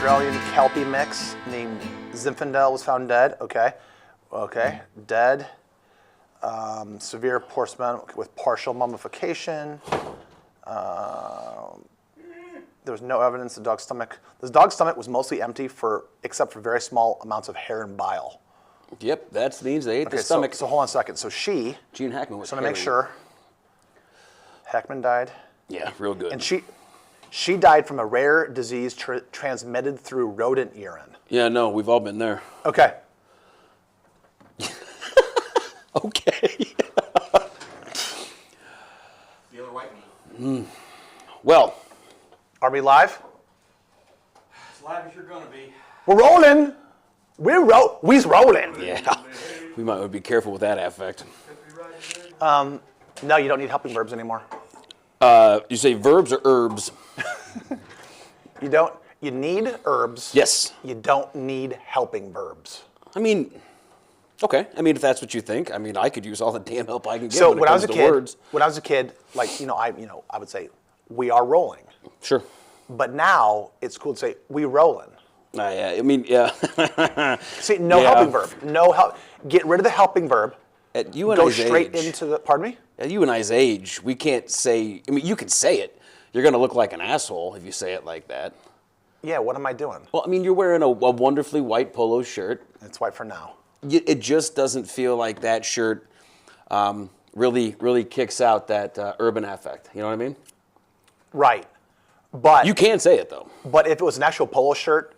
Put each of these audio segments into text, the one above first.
Australian Kelpie mix named Zinfandel was found dead. Okay. Dead. Severe porcelain with partial mummification. There was no evidence the dog's stomach. The dog's stomach was mostly empty except for very small amounts of hair and bile. Yep, that means they ate the stomach. So hold on a second. So Gene Hackman was. So to make sure. Hackman died. Yeah, real good. And she died from a rare disease transmitted through rodent urine. Yeah, no, we've all been there. Okay. Okay. The other white meat. Well. Are we live? As live as you're gonna be. We're rolling. We's rolling. Yeah. We might be careful with that affect. No, you don't need helping verbs anymore. You say verbs or herbs? You need herbs. Yes. You don't need helping verbs. I mean, okay. I mean, if that's what you think. I mean, I could use all the damn help I can get So when it comes to words. When I was a kid, like, I would say, we are rolling. Sure. But now it's cool to say, we rolling. Yeah, I mean, yeah. See, no helping verb. No help. Get rid of the helping verb. At you and Go I's straight age, into the, pardon me? At you and I's age, we can't say, I mean, you can say it. You're going to look like an asshole if you say it like that. Yeah, what am I doing? Well, I mean, you're wearing a wonderfully white polo shirt. It's white for now. It just doesn't feel like that shirt really kicks out that urban affect. You know what I mean? Right. But you can say it, though. But if it was an actual polo shirt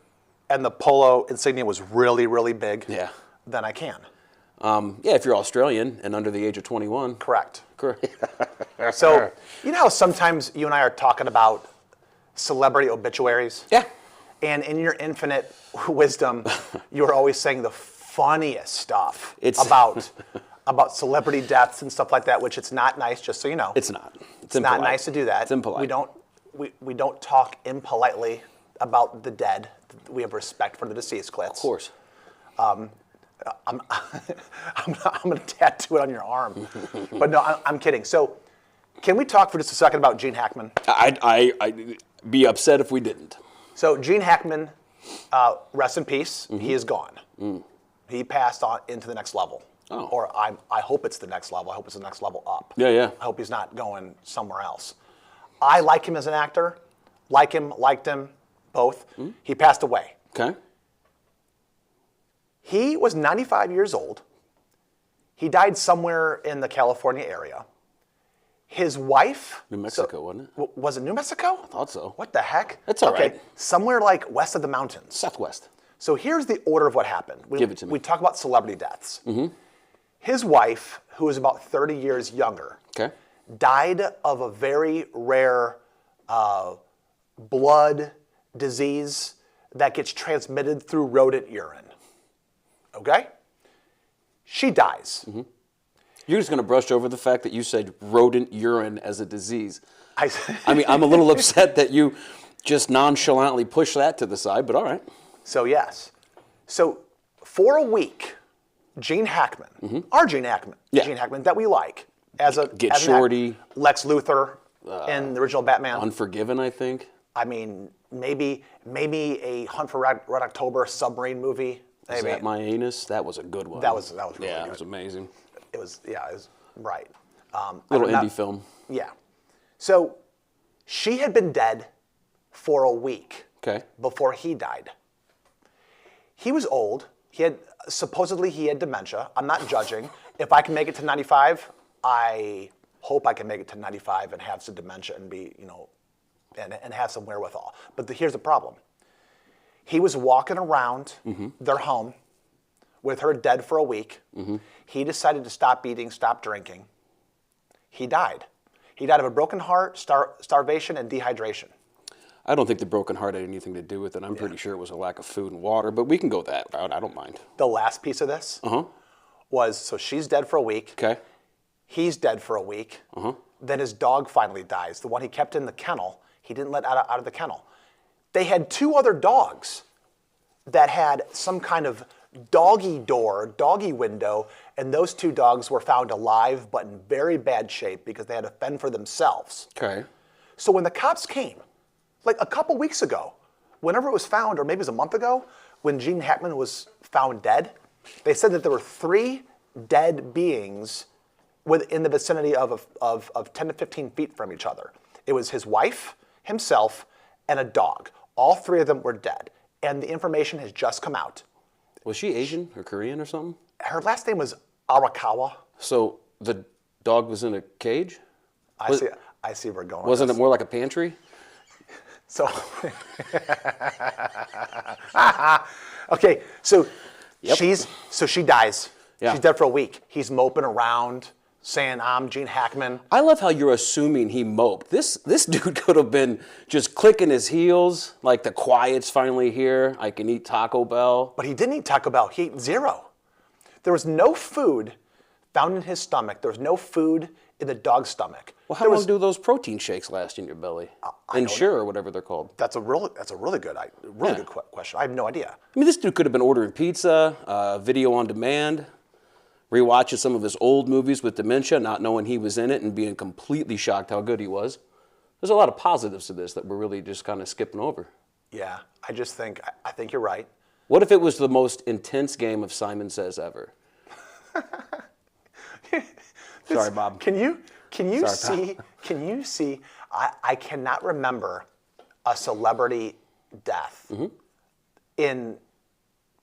and the polo insignia was really, really big, then I can. Yeah, if you're Australian and under the age of 21. Correct. Correct. So, you know how sometimes you and I are talking about celebrity obituaries? Yeah. And in your infinite wisdom, you're always saying the funniest stuff about celebrity deaths and stuff like that, which it's not nice, just so you know. It's not. It's not nice to do that. It's impolite. We don't talk impolitely about the dead. We have respect for the deceased, Klitz. Of course. I'm going to tattoo it on your arm. But no, I'm kidding. So can we talk for just a second about Gene Hackman? I'd be upset if we didn't. So Gene Hackman, rest in peace. Mm-hmm. He is gone. Mm. He passed on into the next level. Oh. Or I hope it's the next level. I hope it's the next level up. Yeah. I hope he's not going somewhere else. I like him as an actor. Liked him, both. Mm. He passed away. Okay. He was 95 years old. He died somewhere in the California area. His wife... New Mexico, wasn't it? Was it New Mexico? I thought so. What the heck? That's all right. Somewhere like west of the mountains. Southwest. So here's the order of what happened. Give it to me. We talk about celebrity deaths. Mm-hmm. His wife, who was about 30 years younger, died of a very rare blood disease that gets transmitted through rodent urine. Okay? She dies. Mm-hmm. You're just going to brush over the fact that you said rodent urine as a disease. I mean, I'm a little upset that you just nonchalantly push that to the side, but all right. So, yes. So, for a week, Gene Hackman, our Gene Hackman, Gene Hackman that we like, as Shorty, Lex Luthor in the original Batman. Unforgiven, I think. I mean, maybe a Hunt for Red October submarine movie. Is that My Anus? That was a good one. That was really good. Yeah, it was amazing. It was right. Little indie film. Yeah. So she had been dead for a week before he died. He was old. Supposedly he had dementia. I'm not judging. If I can make it to 95, I hope I can make it to 95 and have some dementia and be, and have some wherewithal. But here's the problem. He was walking around their home with her dead for a week. Mm-hmm. He decided to stop eating, stop drinking. He died. He died of a broken heart, starvation, and dehydration. I don't think the broken heart had anything to do with it. I'm pretty sure it was a lack of food and water, but we can go that route. I don't mind. The last piece of this was, so she's dead for a week. Okay. He's dead for a week. Then his dog finally dies. The one he kept in the kennel, he didn't let out of the kennel. They had two other dogs that had some kind of doggy window, and those two dogs were found alive but in very bad shape because they had to fend for themselves. Okay. So when the cops came, like a couple weeks ago, whenever it was found, or maybe it was a month ago, when Gene Hackman was found dead, they said that there were 3 dead beings within the vicinity of 10 to 15 feet from each other. It was his wife, himself, and a dog. All 3 of them were dead. And the information has just come out. Was she Asian or Korean or something? Her last name was Arakawa. So the dog was in a cage? I see where we're going. Wasn't it more like a pantry? So, okay, so she dies. Yeah. She's dead for a week. He's moping around, saying, I'm Gene Hackman. I love how you're assuming he moped. This dude could have been just clicking his heels, like the quiet's finally here. I can eat Taco Bell. But he didn't eat Taco Bell. He ate 0. There was no food found in his stomach. There was no food in the dog's stomach. Well, how long do those protein shakes last in your belly? Ensure, or whatever they're called. That's a really good good question. I have no idea. I mean, this dude could have been ordering pizza, video on demand, rewatching some of his old movies with dementia, not knowing he was in it and being completely shocked how good he was. There's a lot of positives to this that we're really just kind of skipping over. Yeah, I think you're right. What if it was the most intense game of Simon Says ever? Sorry, Bob. Can you see? I cannot remember a celebrity death in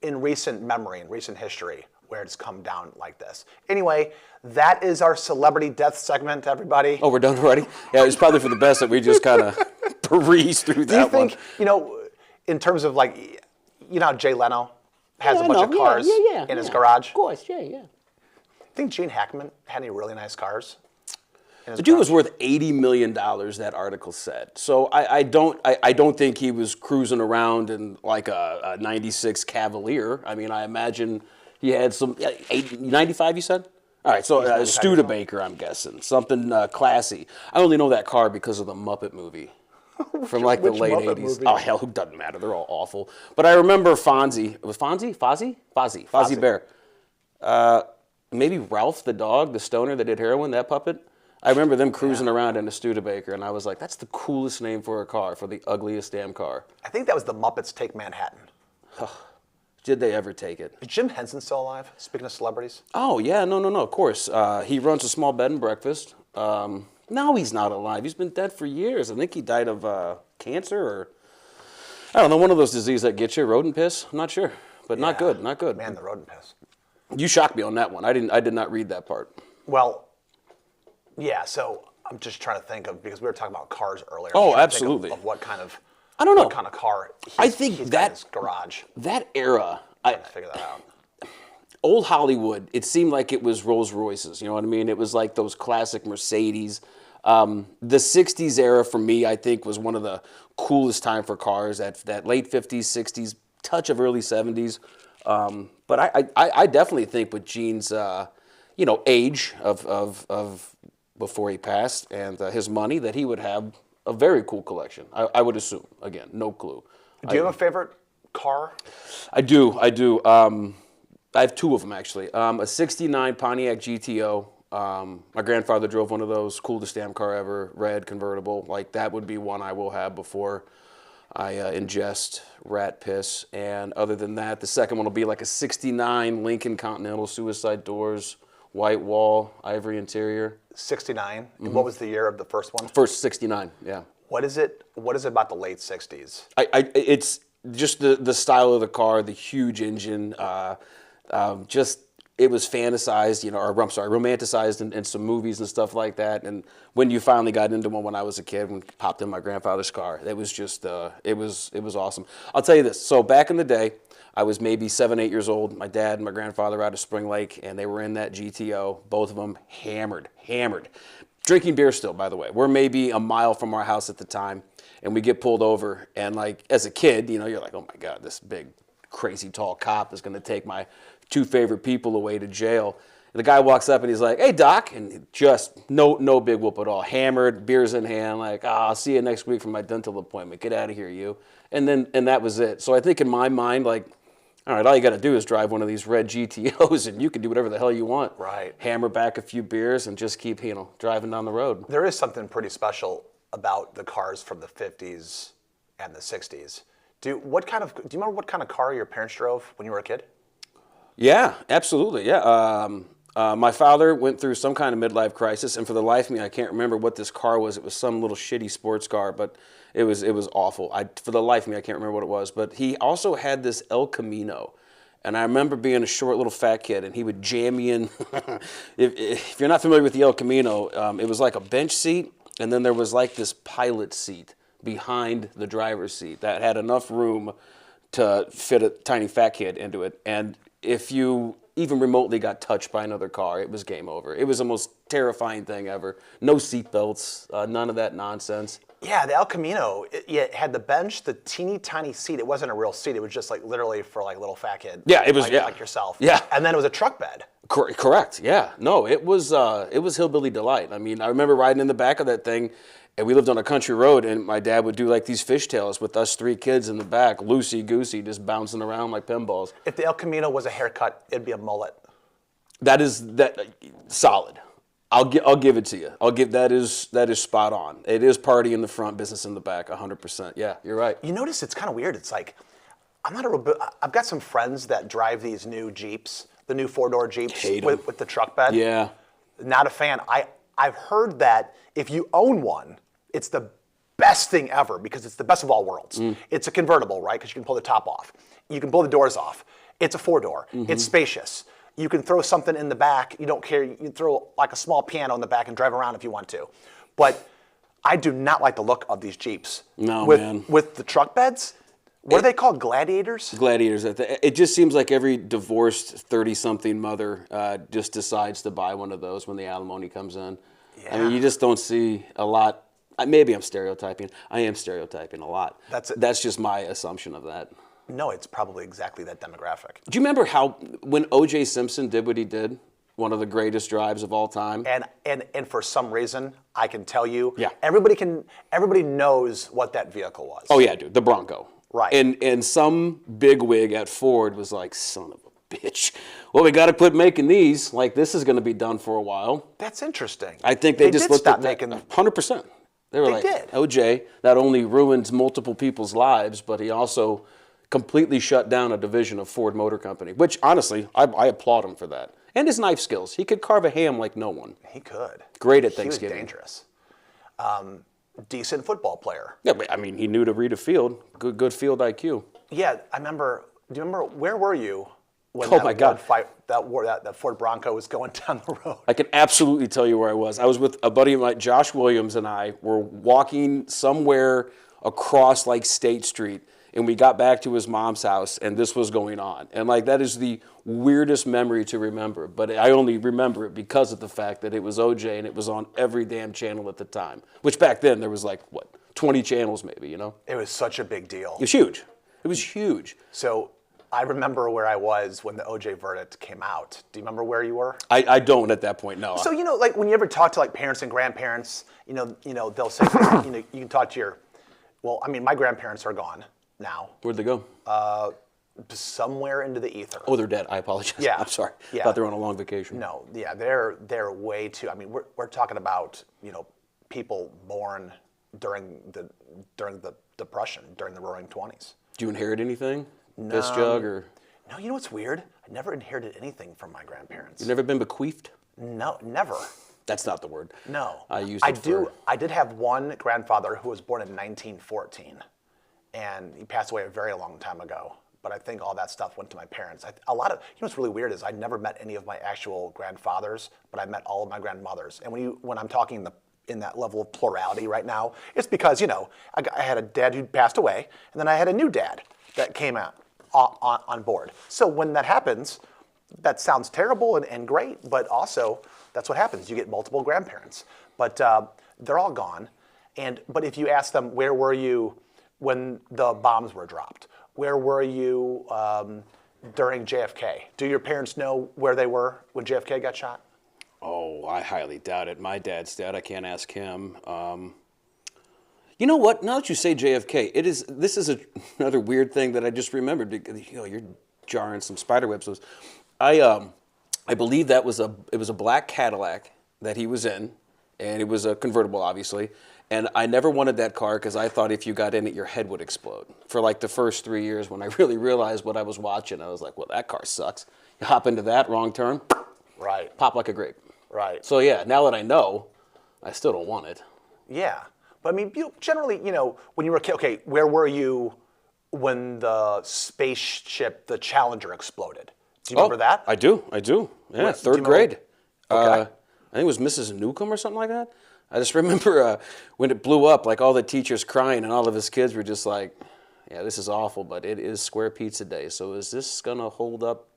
recent memory, in recent history, where it's come down like this. Anyway, that is our celebrity death segment, everybody. Oh, we're done already? Yeah, it's probably for the best that we just kind of breeze through that one. Do you think, in terms of how Jay Leno has a bunch of cars in his garage? Of course, yeah. Think Gene Hackman had any really nice cars? The dude was worth $80 million, that article said. So I don't think he was cruising around in like a 96 Cavalier. I mean, I imagine he had some, 95 you said? All right, so a Studebaker, I'm guessing. Something classy. I only know that car because of the Muppet movie. From like the late Muppet 80s. movie? Oh, hell, who doesn't matter? They're all awful. But I remember Fonzie. Was Fonzie? Fozzie Bear. Maybe Ralph the dog, the stoner that did heroin, that puppet. I remember them cruising around in a Studebaker, and I was like, that's the coolest name for a car, for the ugliest damn car. I think that was the Muppets Take Manhattan. Did they ever take it? Is Jim Henson still alive? Speaking of celebrities. Oh, yeah, no, of course. He runs a small bed and breakfast. No, he's not alive. He's been dead for years. I think he died of cancer or, I don't know, one of those diseases that get you, rodent piss. I'm not sure, but not good. Man, the rodent piss. You shocked me on that one. I did not read that part. Well, yeah, so I'm just trying to think of, because we were talking about cars earlier. Oh, absolutely. Of what kind of, I don't know. What kind of car I think he's got that in his garage. That era, Trying to figure that out. Old Hollywood, it seemed like it was Rolls Royces. You know what I mean? It was like those classic Mercedes. The 60s era for me, I think, was one of the coolest time for cars. That late 50s, 60s, touch of early 70s. But I definitely think with Gene's, age of before he passed and his money, that he would have a very cool collection. I would assume. Again, no clue. Do you have a favorite car? I do. I have 2 of them, actually. A 69 Pontiac GTO. My grandfather drove one of those. Coolest damn car ever. Red, convertible. Like, that would be one I will have before I ingest rat piss. And other than that, the second one will be like a 69 Lincoln Continental, suicide doors, white wall, ivory interior. 69? Mm-hmm. And what was the year of the first one? First 69, yeah. What is it about the late 60s? It's just the style of the car, the huge engine, it was fantasized, romanticized in some movies and stuff like that. And when you finally got into one when I was a kid, when popped in my grandfather's car, it was just, it was awesome. I'll tell you this. So back in the day, I was maybe 7, 8 years old. My dad and my grandfather were out of Spring Lake, and they were in that GTO, both of them hammered. Drinking beer still, by the way. We're maybe a mile from our house at the time, and we get pulled over. And like, as a kid, you're like, oh my God, this big, crazy, tall cop is going to take my 2 favorite people away to jail. And the guy walks up and he's like, hey, Doc. And just no big whoop at all. Hammered, beers in hand, like, I'll see you next week for my dental appointment. Get out of here, you. And that was it. So I think in my mind, like, all right, all you got to do is drive one of these red GTOs and you can do whatever the hell you want. Right. Hammer back a few beers and just keep, driving down the road. There is something pretty special about the cars from the 50s and the 60s. Do you remember what kind of car your parents drove when you were a kid? Yeah, absolutely. Yeah. My father went through some kind of midlife crisis, and for the life of me, I can't remember what this car was. It was some little shitty sports car, but it was awful. For the life of me, I can't remember what it was. But he also had this El Camino, and I remember being a short little fat kid, and he would jam me in. If you're not familiar with the El Camino, it was like a bench seat, and then there was like this pilot seat behind the driver's seat that had enough room to fit a tiny fat kid into it. And if you even remotely got touched by another car, it was game over. It was the most terrifying thing ever. No seatbelts, none of that nonsense. Yeah, the El Camino, it had the bench, the teeny tiny seat. It wasn't a real seat. It was just like literally for like little fat kid. Yeah, it was like yourself. Yeah, and then it was a truck bed. Correct. Yeah. No, it was hillbilly delight. I mean, I remember riding in the back of that thing, and we lived on a country road, and my dad would do like these fishtails with us 3 kids in the back, loosey-goosey, just bouncing around like pinballs. If the El Camino was a haircut, it'd be a mullet. That is solid. I'll give it to you. That is spot on. It is party in the front, business in the back, 100%. Yeah, you're right. You notice it's kind of weird. It's like, I've got some friends that drive these new Jeeps, the new 4-door Jeeps with the truck bed. Yeah. Not a fan. I've heard that if you own one, it's the best thing ever because it's the best of all worlds. It's a convertible, right? Because you can pull the top off. You can pull the doors off. It's a 4-door. It's spacious. You can throw something in the back. You don't care. You can throw like a small piano in the back and drive around if you want to. But I do not like the look of these Jeeps. No, man. With the truck beds. What are they called? Gladiators? Gladiators. It just seems like every divorced 30-something mother just decides to buy one of those when the alimony comes in. Yeah. I mean, you just don't see a lot. Maybe I'm stereotyping. I am stereotyping a lot. That's just my assumption of that. No, it's probably exactly that demographic. Do you remember when O.J. Simpson did what he did? One of the greatest drives of all time. And for some reason, I can tell you, yeah. Everybody knows what that vehicle was. Oh yeah, dude, the Bronco. Right. And some bigwig at Ford was like, son of a bitch. Well, we got to quit making these. Like, this is going to be done for a while. That's interesting. I think they just did looked stop at making that 100%. They were like, did. OJ not only ruined multiple people's lives, but he also completely shut down a division of Ford Motor Company, which, honestly, I applaud him for that. And his knife skills. He could carve a ham like no one. He could. Great at Thanksgiving. He was dangerous. Decent football player. Yeah, but, I mean, he knew to read a field. Good field IQ. Yeah, I remember. Do you remember, where were you when that Ford Bronco was going down the road? I can absolutely tell you where I was. I was with a buddy of mine, Josh Williams, and I were walking somewhere across like State Street, and we got back to his mom's house, and this was going on. And like, that is the weirdest memory to remember, but I only remember it because of the fact that it was OJ and it was on every damn channel at the time, which back then there was like, 20 channels maybe, you know? It was such a big deal. It was huge. It was huge. So I remember where I was when the OJ verdict came out. Do you remember where you were? I don't at that point, no. So, you know, like when you ever talk to like parents and grandparents, you know, they'll say, you know, you can talk to my grandparents are gone now. Where'd they go? Somewhere into the ether. Oh, they're dead. I apologize. Yeah. I'm sorry. Yeah. I thought they were on a long vacation. No, yeah, they're way too. I mean, we're talking about, you know, people born during the Depression, during the Roaring '20s. Did you inherit anything? No. Piss jug or? No, you know what's weird? I never inherited anything from my grandparents. You've never been bequeathed? No, never. That's not the word. No. I used it I did have one grandfather who was born in 1914, and he passed away a very long time ago. But I think all that stuff went to my parents. You know what's really weird is I never met any of my actual grandfathers, but I met all of my grandmothers. And when I'm talking in that level of plurality right now, it's because, you know, I had a dad who passed away, and then I had a new dad that came out on board. So when that happens, that sounds terrible and great, but also that's what happens. You get multiple grandparents. But they're all gone. But if you ask them, where were you when the bombs were dropped? Where were you during JFK? Do your parents know where they were when JFK got shot? Oh, I highly doubt it. My dad's dead. I can't ask him. You know what? Now that you say JFK, this is another weird thing that I just remembered. You know, you're jarring some spiderwebs. I believe it was a black Cadillac that he was in, and it was a convertible, obviously. And I never wanted that car because I thought if you got in it, your head would explode. For like the first 3 years when I really realized what I was watching, I was like, well, that car sucks. You hop into that, wrong turn, Right. pop like a grape. Right. So yeah, now that I know, I still don't want it. Yeah. But I mean, generally, when you were a kid, okay, where were you when the spaceship, the Challenger, exploded? Do you remember that? I do. Yeah, third grade. Okay. I think it was Mrs. Newcomb or something like that. I just remember when it blew up, like all the teachers crying and all of his kids were just like, yeah, this is awful, but it is Square Pizza Day, so is this going to hold up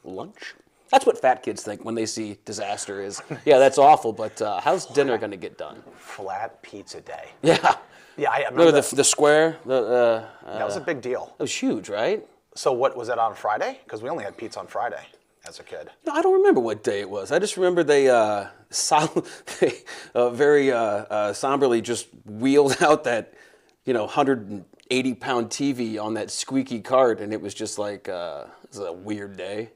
lunch? That's what fat kids think when they see disaster is, yeah, that's awful, but how's dinner going to get done? Flat Pizza Day. Yeah. Yeah, I remember the square. that was a big deal. It was huge, right? So what, was it on Friday? Because we only had pizza on Friday as a kid. No, I don't remember what day it was. I just remember they very somberly just wheeled out that 180-pound TV on that squeaky cart, and it was just like it was a weird day.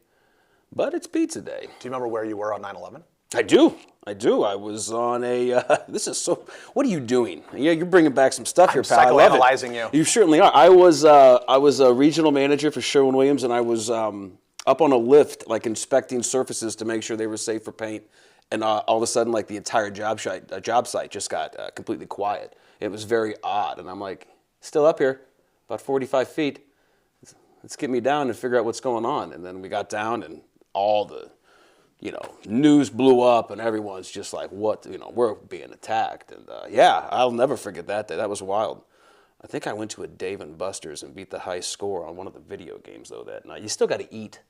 But it's pizza day. Do you remember where you were on 9/11? I do. I was on a. This is so. What are you doing? Yeah, you're bringing back some stuff here, pal. I love it. Psychoanalyzing you. You certainly are. I was a regional manager for Sherwin-Williams, and I was up on a lift, like inspecting surfaces to make sure they were safe for paint. And all of a sudden, like the entire job site just got completely quiet. It was very odd, and I'm like, still up here, about 45 feet. Let's get me down and figure out what's going on. And then we got down, and all the news blew up, and everyone's just like, what, we're being attacked. And yeah, I'll never forget that day. That was wild. I think I went to a Dave & Buster's and beat the high score on one of the video games, though, that night. You still got to eat,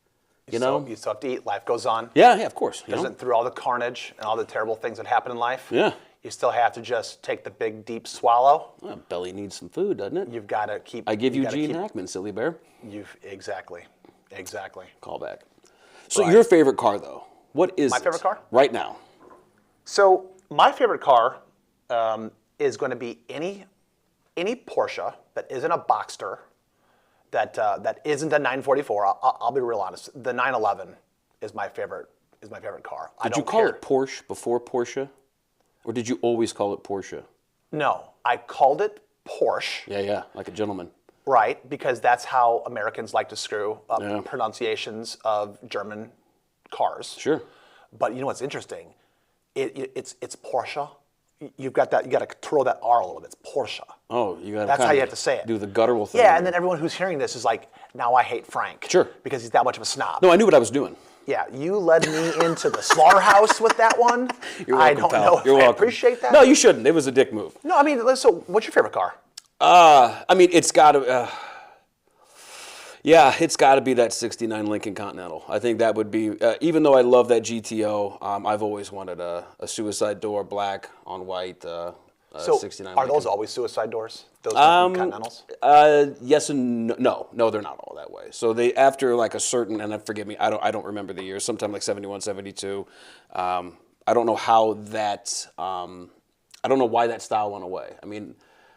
you know? You still have to eat. Life goes on. Yeah, of course. Through all the carnage and all the terrible things that happen in life, Yeah. you still have to just take the big, deep swallow. Well, belly needs some food, doesn't it? You've got to keep... I give you Gene Hackman, silly bear. Exactly. Call back. So your favorite car, though? What is my favorite car? Right now. So my favorite car is going to be any Porsche that isn't a Boxster, that isn't a 944. I'll be real honest. The 911 is my favorite car. Did you call it Porsche before Porsche, or did you always call it Porsche? No, I called it Porsche. Yeah, like a gentleman. Right, because that's how Americans like to screw up pronunciations of German cars. Sure. But you know what's interesting? It's Porsche. You got to twirl that R a little bit. It's Porsche. Oh, you got to. That's how you have to say it. Do the guttural thing. Yeah, and then everyone who's hearing this is like, now I hate Frank. Sure. Because he's that much of a snob. No, I knew what I was doing. Yeah, you led me into the slaughterhouse with that one. You're welcome, I don't pal. know if You're I welcome. appreciate that. No, you shouldn't. It was a dick move. No, I mean, so what's your favorite car? I mean, it's got to. Yeah, it's got to be that '69 Lincoln Continental. I think that would be. Even though I love that GTO, I've always wanted a suicide door, black on white. So 69 are Lincoln. those always suicide doors? Those Continentals? Yes and no. No, they're not all that way. So they, after like a certain, and forgive me, I don't remember the years. Sometime like 71, 72. I don't know how that. I don't know why that style went away. I mean,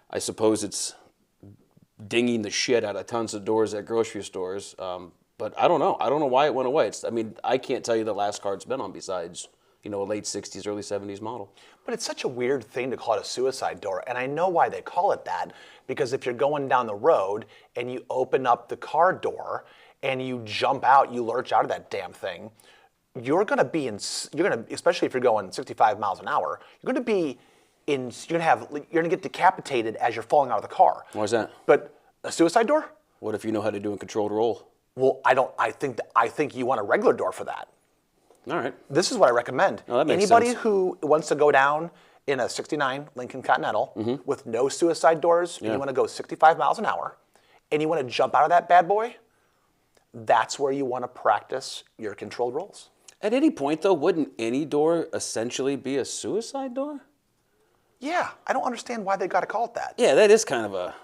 I suppose it's dinging the shit out of tons of doors at grocery stores. But I don't know. I don't know why it went away. I can't tell you the last car it's been on besides, a late 60s, early 70s model. But it's such a weird thing to call it a suicide door. And I know why they call it that, because if you're going down the road and you open up the car door and you jump out, you lurch out of that damn thing, you're going to, especially if you're going 65 miles an hour, you're going to get decapitated as you're falling out of the car. Why is that? But a suicide door? What if you know how to do a controlled roll? Well, I think you want a regular door for that. All right. This is what I recommend. Oh, that makes Anybody sense. who wants to go down in a 69 Lincoln Continental with no suicide doors, and you want to go 65 miles an hour, and you want to jump out of that bad boy, that's where you want to practice your controlled rolls. At any point, though, wouldn't any door essentially be a suicide door? Yeah, I don't understand why they got to call it that. Yeah, that is kind of a...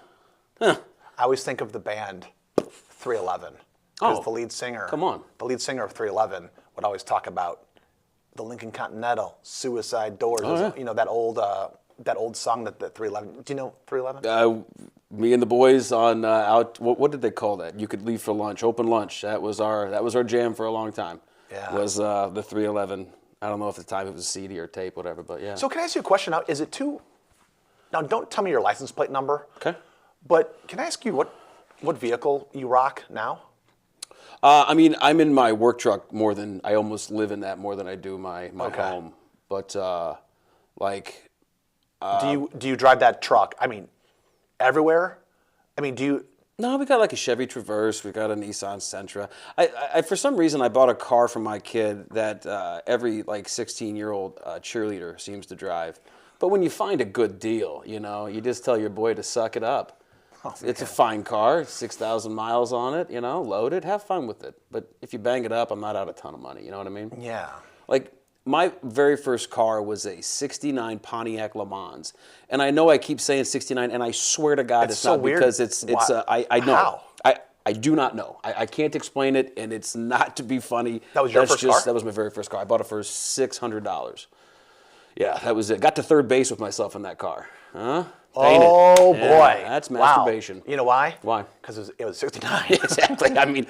I always think of the band 311. Because the lead singer, the lead singer of 311 would always talk about the Lincoln Continental, suicide doors. Oh, yeah. That old song that the 311. Do you know 311? Me and the boys on out. What did they call that? You could leave for lunch, open lunch. That was our jam for a long time. Yeah. Was the 311 I don't know if at the time it was CD or tape, whatever, but yeah. So can I ask you a question now? Is it too? Now, don't tell me your license plate number. Okay. But can I ask you what vehicle you rock now? I mean, I'm in my work truck more than I almost live in that more than I do my home. But like, do you drive that truck? I mean, everywhere. I mean, do you? No, we got like a Chevy Traverse. We got a Nissan Sentra. I for some reason I bought a car for my kid that every like 16-year-old cheerleader seems to drive. But when you find a good deal, you know, you just tell your boy to suck it up. Oh, it's a fine car, 6,000 miles on it, you know, loaded, have fun with it. But if you bang it up, I'm not out a ton of money, you know what I mean? Yeah. Like, my very first car was a 69 Pontiac Le Mans. And I know I keep saying 69, and I swear to God it's so not weird. because I know. How? I do not know. I can't explain it, and it's not to be funny. That was your first car? That was my very first car. I bought it for $600. Yeah, that was it. Got to third base with myself in that car. Huh? Oh, boy. That's masturbation. Wow. You know why? Why? Because it was 69. Exactly. I mean,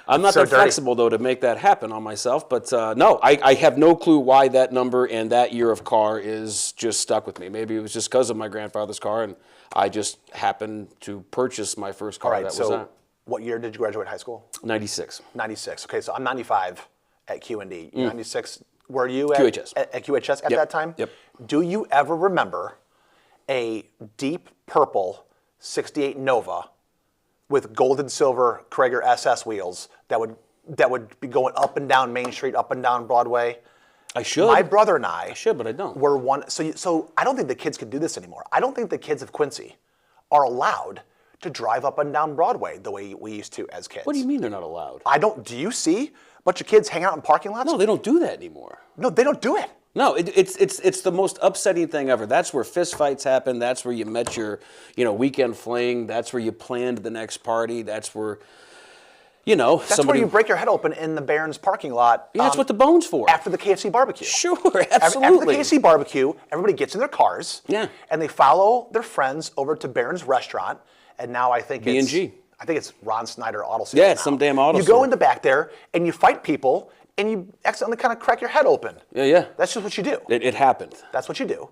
I'm not So that flexible, though, to make that happen on myself. But no, I have no clue why that number and that year of car is just stuck with me. Maybe it was just because of my grandfather's car, and I just happened to purchase my first car. All right, that so was that. what year did you graduate high school? 96. 96. Okay, so I'm 95 at QND. 96. Were you at QHS. At QHS at that time? Yep. Do you ever remember a deep purple 68 Nova with gold and silver Krager SS wheels that would be going up and down Main Street, up and down Broadway? I should. My brother and I should, but I don't. Were one. So I don't think the kids can do this anymore. I don't think the kids of Quincy are allowed to drive up and down Broadway the way we used to as kids. What do you mean they're not allowed? I don't. Do you see a bunch of kids hanging out in parking lots? No, they don't do that anymore. No, they don't do it. No, it's the most upsetting thing ever. That's where fist fights happen. That's where you met your, weekend fling. That's where you planned the next party. That's where, That's where you break your head open in the Barron's parking lot. Yeah, that's what the bone's for. After the KFC barbecue. Sure, absolutely. After the KFC barbecue, everybody gets in their cars. Yeah. And they follow their friends over to Barron's restaurant. And now I think it's B&G. I think it's Ron Snyder Auto Sales. Yeah, it's some damn auto You store. go in the back there and you fight people and you accidentally kind of crack your head open. Yeah. That's just what you do. It happened. That's what you do.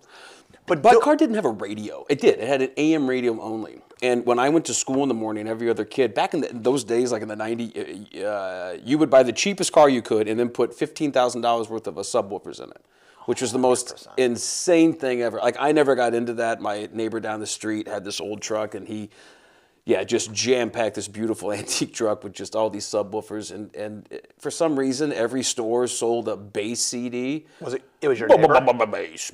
But that car didn't have a radio. It did. It had an AM radio only. And when I went to school in the morning, every other kid, back in those days, like in the 90s, you would buy the cheapest car you could and then put $15,000 worth of subwoofers in it, which was the most insane thing ever. Like, I never got into that. My neighbor down the street had this old truck, and he just jam-packed this beautiful antique truck with just all these subwoofers. And for some reason, every store sold a bass CD. It was your neighbor? Bass.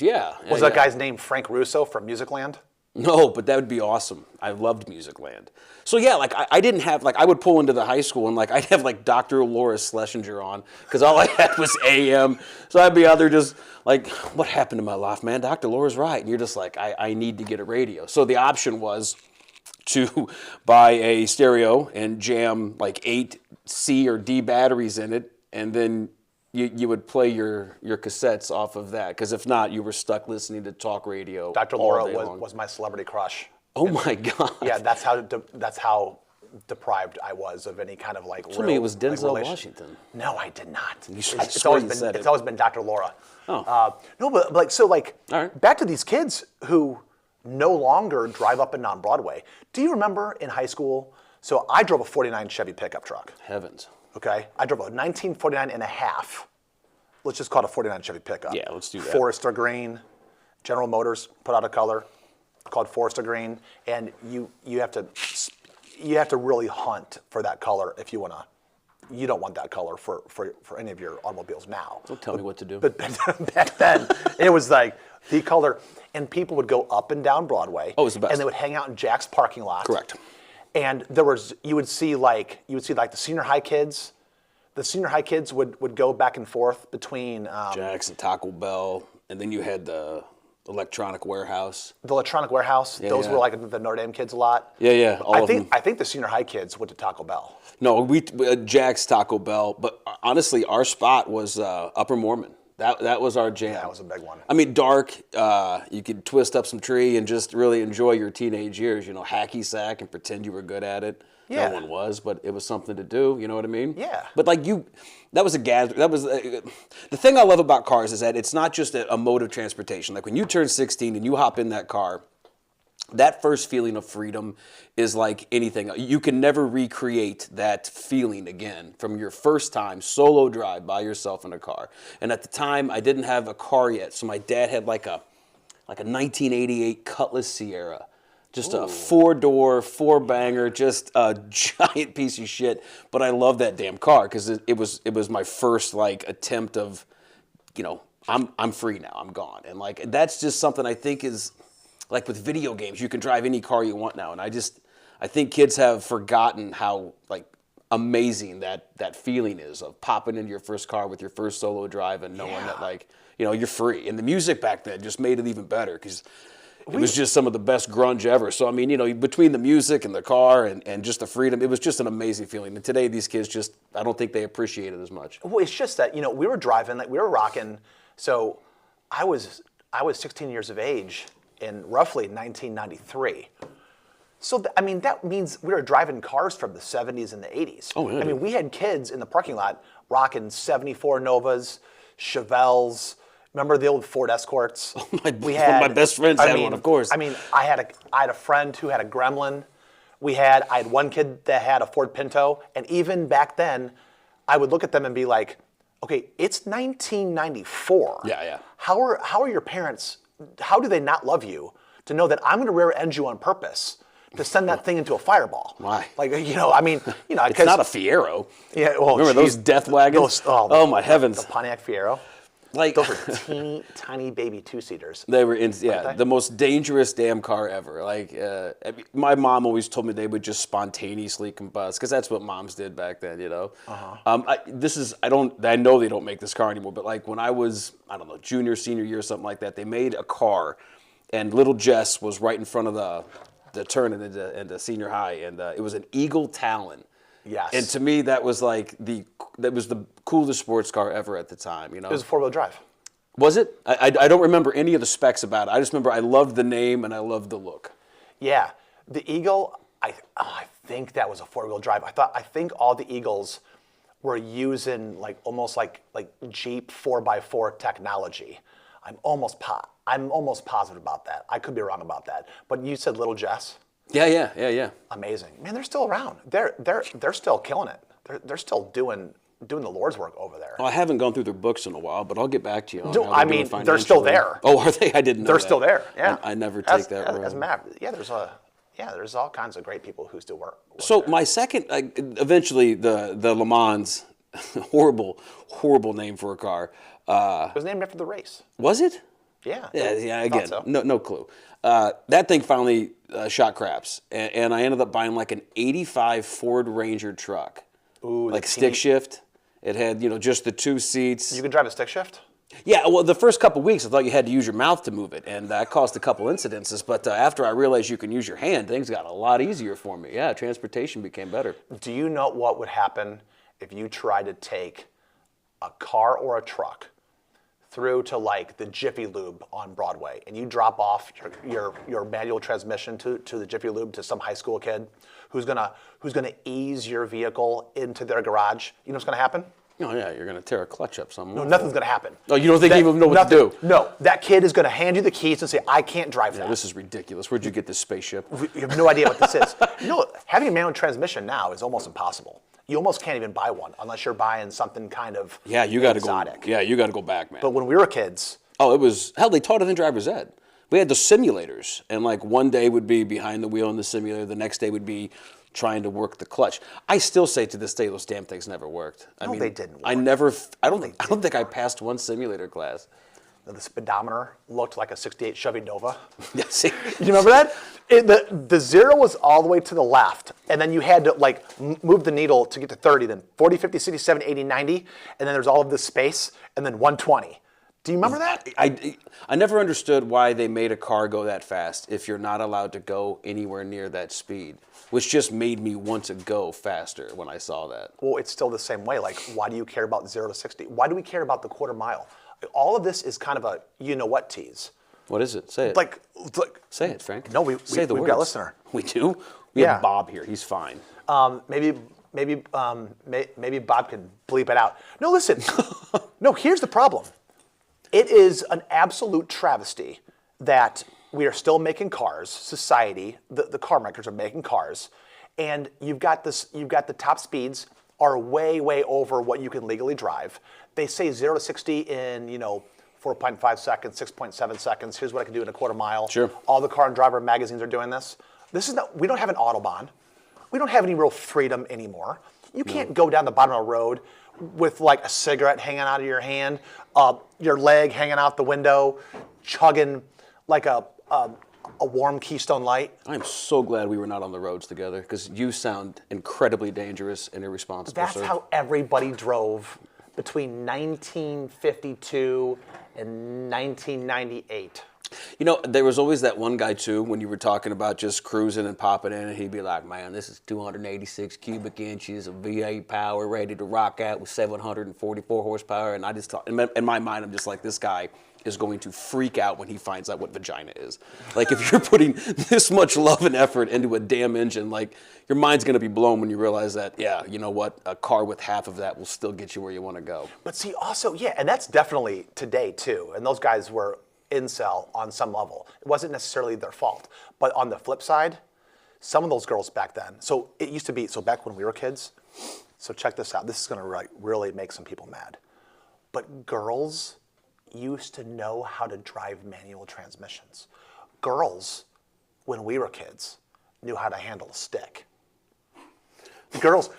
Yeah. Was that guy's name Frank Russo from Musicland? No, but that would be awesome. I loved Musicland. So yeah, like I didn't have, like, I would pull into the high school and like I'd have like Dr. Laura Schlesinger on because all I had was AM. So I'd be out there just like, what happened to my life, man? Dr. Laura's right. And you're just like, I need to get a radio. So the option was to buy a stereo and jam like 8 C or D batteries in it, and then you would play your cassettes off of that, because if not, you were stuck listening to talk radio. Dr. Laura was my celebrity crush. Oh my God! Yeah, that's how deprived I was of any kind of like. To me, it was Denzel Washington. No, I did not. It's always been Dr. Laura. Oh. No, but like so, like all right. Back to these kids who no longer drive up and down Broadway. Do you remember in high school? So I drove a '49 Chevy pickup truck. Heavens. Okay, I drove a 1949 and a half. Let's just call it a '49 Chevy pickup. Yeah, let's do that. Forester green. General Motors put out a color called Forester green, and you have to really hunt for that color if you want to. You don't want that color for any of your automobiles now. Don't tell me what to do. But back then, it was like the color, and people would go up and down Broadway. Oh, it was the best. And they would hang out in Jack's parking lot. Correct. And you would see like the senior high kids. The senior high kids would go back and forth between Jack's and Taco Bell, and then you had the electronic warehouse. The electronic warehouse. Yeah, those were like the Notre Dame kids a lot. Yeah. I think the senior high kids went to Taco Bell. No, we Jack's, Taco Bell, but honestly, our spot was Upper Mormon. That was our jam. That was a big one. I mean, dark. You could twist up some tree and just really enjoy your teenage years. You know, hacky sack and pretend you were good at it. Yeah. No one was, but it was something to do. You know what I mean? Yeah. But like that was a gather. That was the thing I love about cars is that it's not just a mode of transportation. Like when you turn 16 and you hop in that car, that first feeling of freedom is like anything. You can never recreate that feeling again from your first time solo drive by yourself in a car. And at the time, I didn't have a car yet, so my dad had like a 1988 Cutlass Sierra. Just a 4-door, 4-banger, just a giant piece of shit. But I love that damn car because it was my first like attempt of, you know, I'm free now, I'm gone. And like that's just something I think is like with video games, you can drive any car you want now. And I think kids have forgotten how like amazing that feeling is of popping into your first car with your first solo drive and knowing that like, you know, you're free. And the music back then just made it even better because it was just some of the best grunge ever. So, I mean, you know, between the music and the car and just the freedom, it was just an amazing feeling. And today, these kids just, I don't think they appreciate it as much. Well, it's just that, you know, we were driving, like we were rocking. So I was 16 years of age in roughly 1993. So, I mean, that means we were driving cars from the 70s and the 80s. Oh, yeah. I mean, we had kids in the parking lot rocking 74 Novas, Chevelles. Remember the old Ford Escorts? Oh, my best friends had one, of course. I mean, I had a friend who had a Gremlin. I had one kid that had a Ford Pinto, and even back then, I would look at them and be like, okay, it's 1994. Yeah. How are your parents? How do they not love you to know that I'm going to rear end you on purpose to send that thing into a fireball? Why? Like, you know, I mean, you know, It's not a Fiero. Yeah, well, remember those death wagons? Oh my heavens! The Pontiac Fiero. Like Those are teeny tiny baby 2-seaters. They were the most dangerous damn car ever. Like I mean, my mom always told me they would just spontaneously combust because that's what moms did back then, you know. I know they don't make this car anymore, but like when I was, I don't know, junior, senior year, something like that, they made a car, and little Jess was right in front of the turn into senior high, and it was an Eagle Talon. Yes. And to me, that was like the coolest sports car ever at the time. You know, It was a 4-wheel drive. Was it? I don't remember any of the specs about it. I just remember I loved the name and I loved the look. Yeah, the Eagle. I think that was a 4-wheel drive. I think all the Eagles were using like almost like Jeep 4x4 technology. I'm almost positive about that. I could be wrong about that. But you said Little Jess. Yeah. Amazing, man. They're still around. They're still killing it. They're still doing the Lord's work over there. Well, I haven't gone through their books in a while, but I'll get back to you. On No, how I they're mean, doing they're still financially. there. Oh, are they? I didn't know They're that. still there. Yeah. I never take that road. As a matter, there's all kinds of great people who still work So there. my second, eventually the Le Mans, horrible name for a car. It was named after the race. Was it? Yeah. Yeah. Again, so. no clue. That thing finally shot craps, and I ended up buying like an '85 Ford Ranger truck, like stick shift. It had just the 2 seats. You could drive a stick shift? Yeah, well, the first couple weeks I thought you had to use your mouth to move it, and that caused a couple incidences. But after I realized you can use your hand, things got a lot easier for me. Yeah, transportation became better. Do you know what would happen if you tried to take a car or a truck through to like the Jiffy Lube on Broadway, and you drop off your manual transmission to the Jiffy Lube to some high school kid who's gonna ease your vehicle into their garage? You know what's gonna happen? Oh yeah, you're gonna tear a clutch up somewhere. No, nothing's gonna happen. Oh, you don't think you even know what to do? No, that kid is gonna hand you the keys and say, "I can't drive that." This is ridiculous. Where'd you get this spaceship? You have no idea what this is. Having a manual transmission now is almost impossible. You almost can't even buy one unless you're buying something kind of exotic. You got to go back, man. But when we were kids, it was hell. They taught it in driver's ed. We had the simulators, and like one day would be behind the wheel in the simulator, the next day would be trying to work the clutch. I still say to this day those damn things never worked. I mean, they didn't work. I don't think I passed one simulator class. The speedometer looked like a '68 Chevy Nova. Yeah, see? You remember that? The zero was all the way to the left, and then you had to like move the needle to get to 30, then 40, 50, 60, 70, 80, 90, and then there's all of this space, and then 120. Do you remember that? I never understood why they made a car go that fast if you're not allowed to go anywhere near that speed, which just made me want to go faster when I saw that. Well, it's still the same way. Like, why do you care about 0 to 60? Why do we care about the quarter mile? all of this is kind of a you-know-what tease. What is it? Say it. Like say it, Frank. No, we've got a listener. We do? We have Bob here. He's fine. Maybe Bob can bleep it out. No, listen. No, here's the problem. It is an absolute travesty that we are still making cars. Society, the car makers are making cars, and you've got the top speeds are way over what you can legally drive. They say 0 to 60 in 4.5 seconds, 6.7 seconds. Here's what I can do in a quarter mile. Sure. All the car and driver magazines are doing this. We don't have an Autobahn. We don't have any real freedom anymore. You can't go down the bottom of the road with like a cigarette hanging out of your hand, your leg hanging out the window, chugging like a warm Keystone Light. I'm so glad we were not on the roads together because you sound incredibly dangerous and irresponsible. That's how everybody drove between 1952 and 1998. There was always that one guy, too, when you were talking about just cruising and popping in, and he'd be like, man, this is 286 cubic inches of V8 power ready to rock out with 744 horsepower. And I just thought, in my mind, I'm just like, this guy is going to freak out when he finds out what vagina is. Like, if you're putting this much love and effort into a damn engine, like, your mind's going to be blown when you realize that, yeah, you know what, a car with half of that will still get you where you want to go. But see, also, yeah, and that's definitely today, too. And those guys were incel on some level. It wasn't necessarily their fault. But on the flip side, some of those girls back then, so it used to be, so back when we were kids, so check this out. This is going to really make some people mad. But girls used to know how to drive manual transmissions. Girls, when we were kids, knew how to handle a stick. Girls,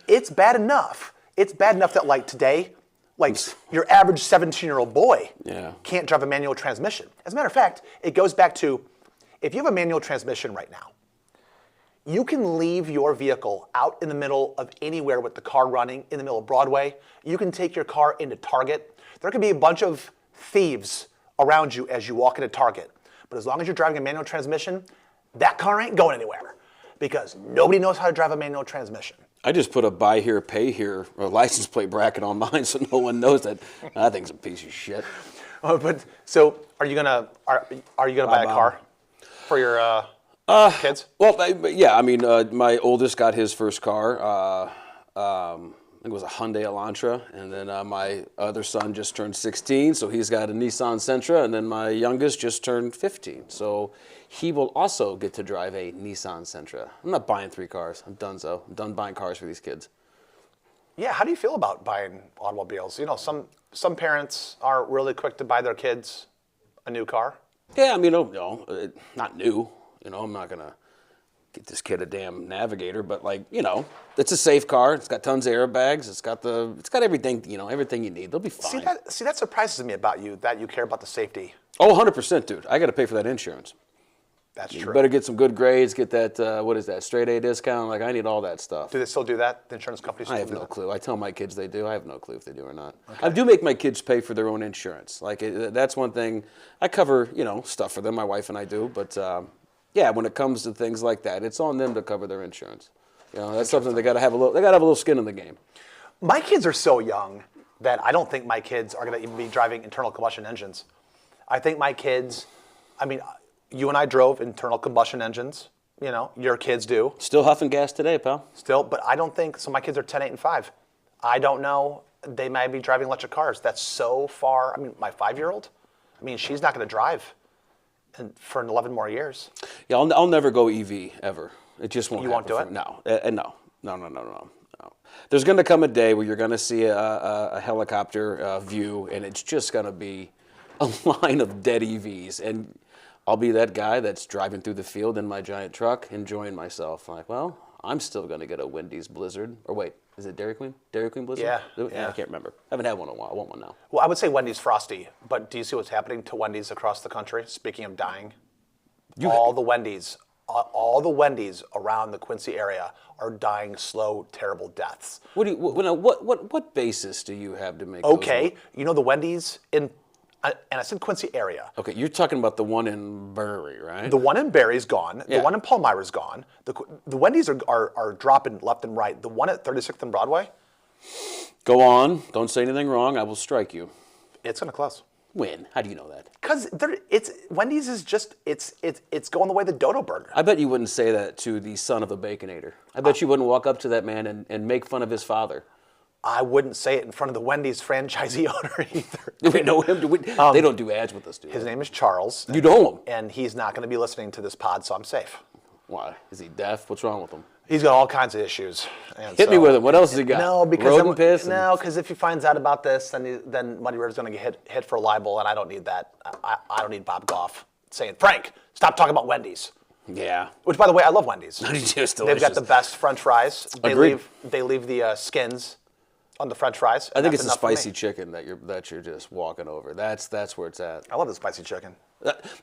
it's bad enough. It's bad enough that like today, like your average 17-year-old boy can't drive a manual transmission. As a matter of fact, it goes back to, if you have a manual transmission right now, you can leave your vehicle out in the middle of anywhere with the car running, in the middle of Broadway. You can take your car into Target. There could be a bunch of thieves around you as you walk into Target. But as long as you're driving a manual transmission, that car ain't going anywhere because nobody knows how to drive a manual transmission. I just put a buy here, pay here, or license plate bracket on mine so no one knows that thing's a piece of shit. But so, are you gonna buy a car for your kids? Well, yeah. I mean, my oldest got his first car. I think it was a Hyundai Elantra, and then my other son just turned 16, so he's got a Nissan Sentra, and then my youngest just turned 15, so he will also get to drive a Nissan Sentra. I'm not buying 3 cars. I'm donezo. I'm done buying cars for these kids. Yeah, how do you feel about buying automobiles? Some parents are really quick to buy their kids a new car. Yeah, I mean, not new. I'm not gonna get this kid a damn Navigator, but it's a safe car. It's got tons of airbags. It's got everything, everything you need. They'll be fine. See, that surprises me about you, that you care about the safety. Oh, 100%, dude. I got to pay for that insurance. That's You true. better get some good grades, get that, what is that, straight A discount? Like, I need all that stuff. Do they still do that? The insurance companies still I have do no that? clue. I tell my kids they do. I have no clue if they do or not. Okay. I do make my kids pay for their own insurance. Like, that's one thing. I cover, stuff for them, my wife and I do. But, yeah, when it comes to things like that, it's on them to cover their insurance. That's something they got to have a little skin in the game. My kids are so young that I don't think my kids are going to even be driving internal combustion engines. I think my kids, you and I drove internal combustion engines. Your kids do. Still huffing gas today, pal. Still, but I don't think, so my kids are 10, 8, and 5. I don't know, they might be driving electric cars. That's so far, my 5-year-old, she's not going to drive for 11 more years. Yeah, I'll never go EV, ever. It just won't happen. You won't do it? No. No. There's going to come a day where you're going to see a helicopter view, and it's just going to be a line of dead EVs. And I'll be that guy that's driving through the field in my giant truck, enjoying myself. Like, well, I'm still going to get a Wendy's Blizzard. Or wait, is it Dairy Queen? Dairy Queen Blizzard? Yeah. I can't remember. I haven't had one in a while. I want one now. Well, I would say Wendy's Frosty, but do you see what's happening to Wendy's across the country? Speaking of dying, all the Wendy's around the Quincy area are dying slow, terrible deaths. What basis do you have to make? Okay, the Wendy's in, and I said Quincy area. Okay, you're talking about the one in Bury, right? The one in Barry's gone. Yeah. The one in Palmyra's gone. The Wendy's are dropping left and right. The one at 36th and Broadway, Go on. Don't say anything wrong. I will strike you. It's going to close. When? How do you know that? Because Wendy's is just it's going the way of the dodo burger. I bet you wouldn't say that to the son of a Baconator. I bet you wouldn't walk up to that man and make fun of his father. I wouldn't say it in front of the Wendy's franchisee owner either. Do we know him? They don't do ads with us, do they? His name is Charles. You know him? And he's not going to be listening to this pod, so I'm safe. Why? Is he deaf? What's wrong with him? He's got all kinds of issues. And Hit me with him. What else has he got? No, because rodent piss. No, because if he finds out about this, then Muddy River's going to get hit for libel, and I don't need that. I don't need Bob Goff saying, Frank, stop talking about Wendy's. Yeah. Which, by the way, I love Wendy's. It's delicious. They've got the best French fries. Agreed. They leave the skins on the French fries. I think it's the spicy chicken that you're just walking over. That's where it's at. I love the spicy chicken.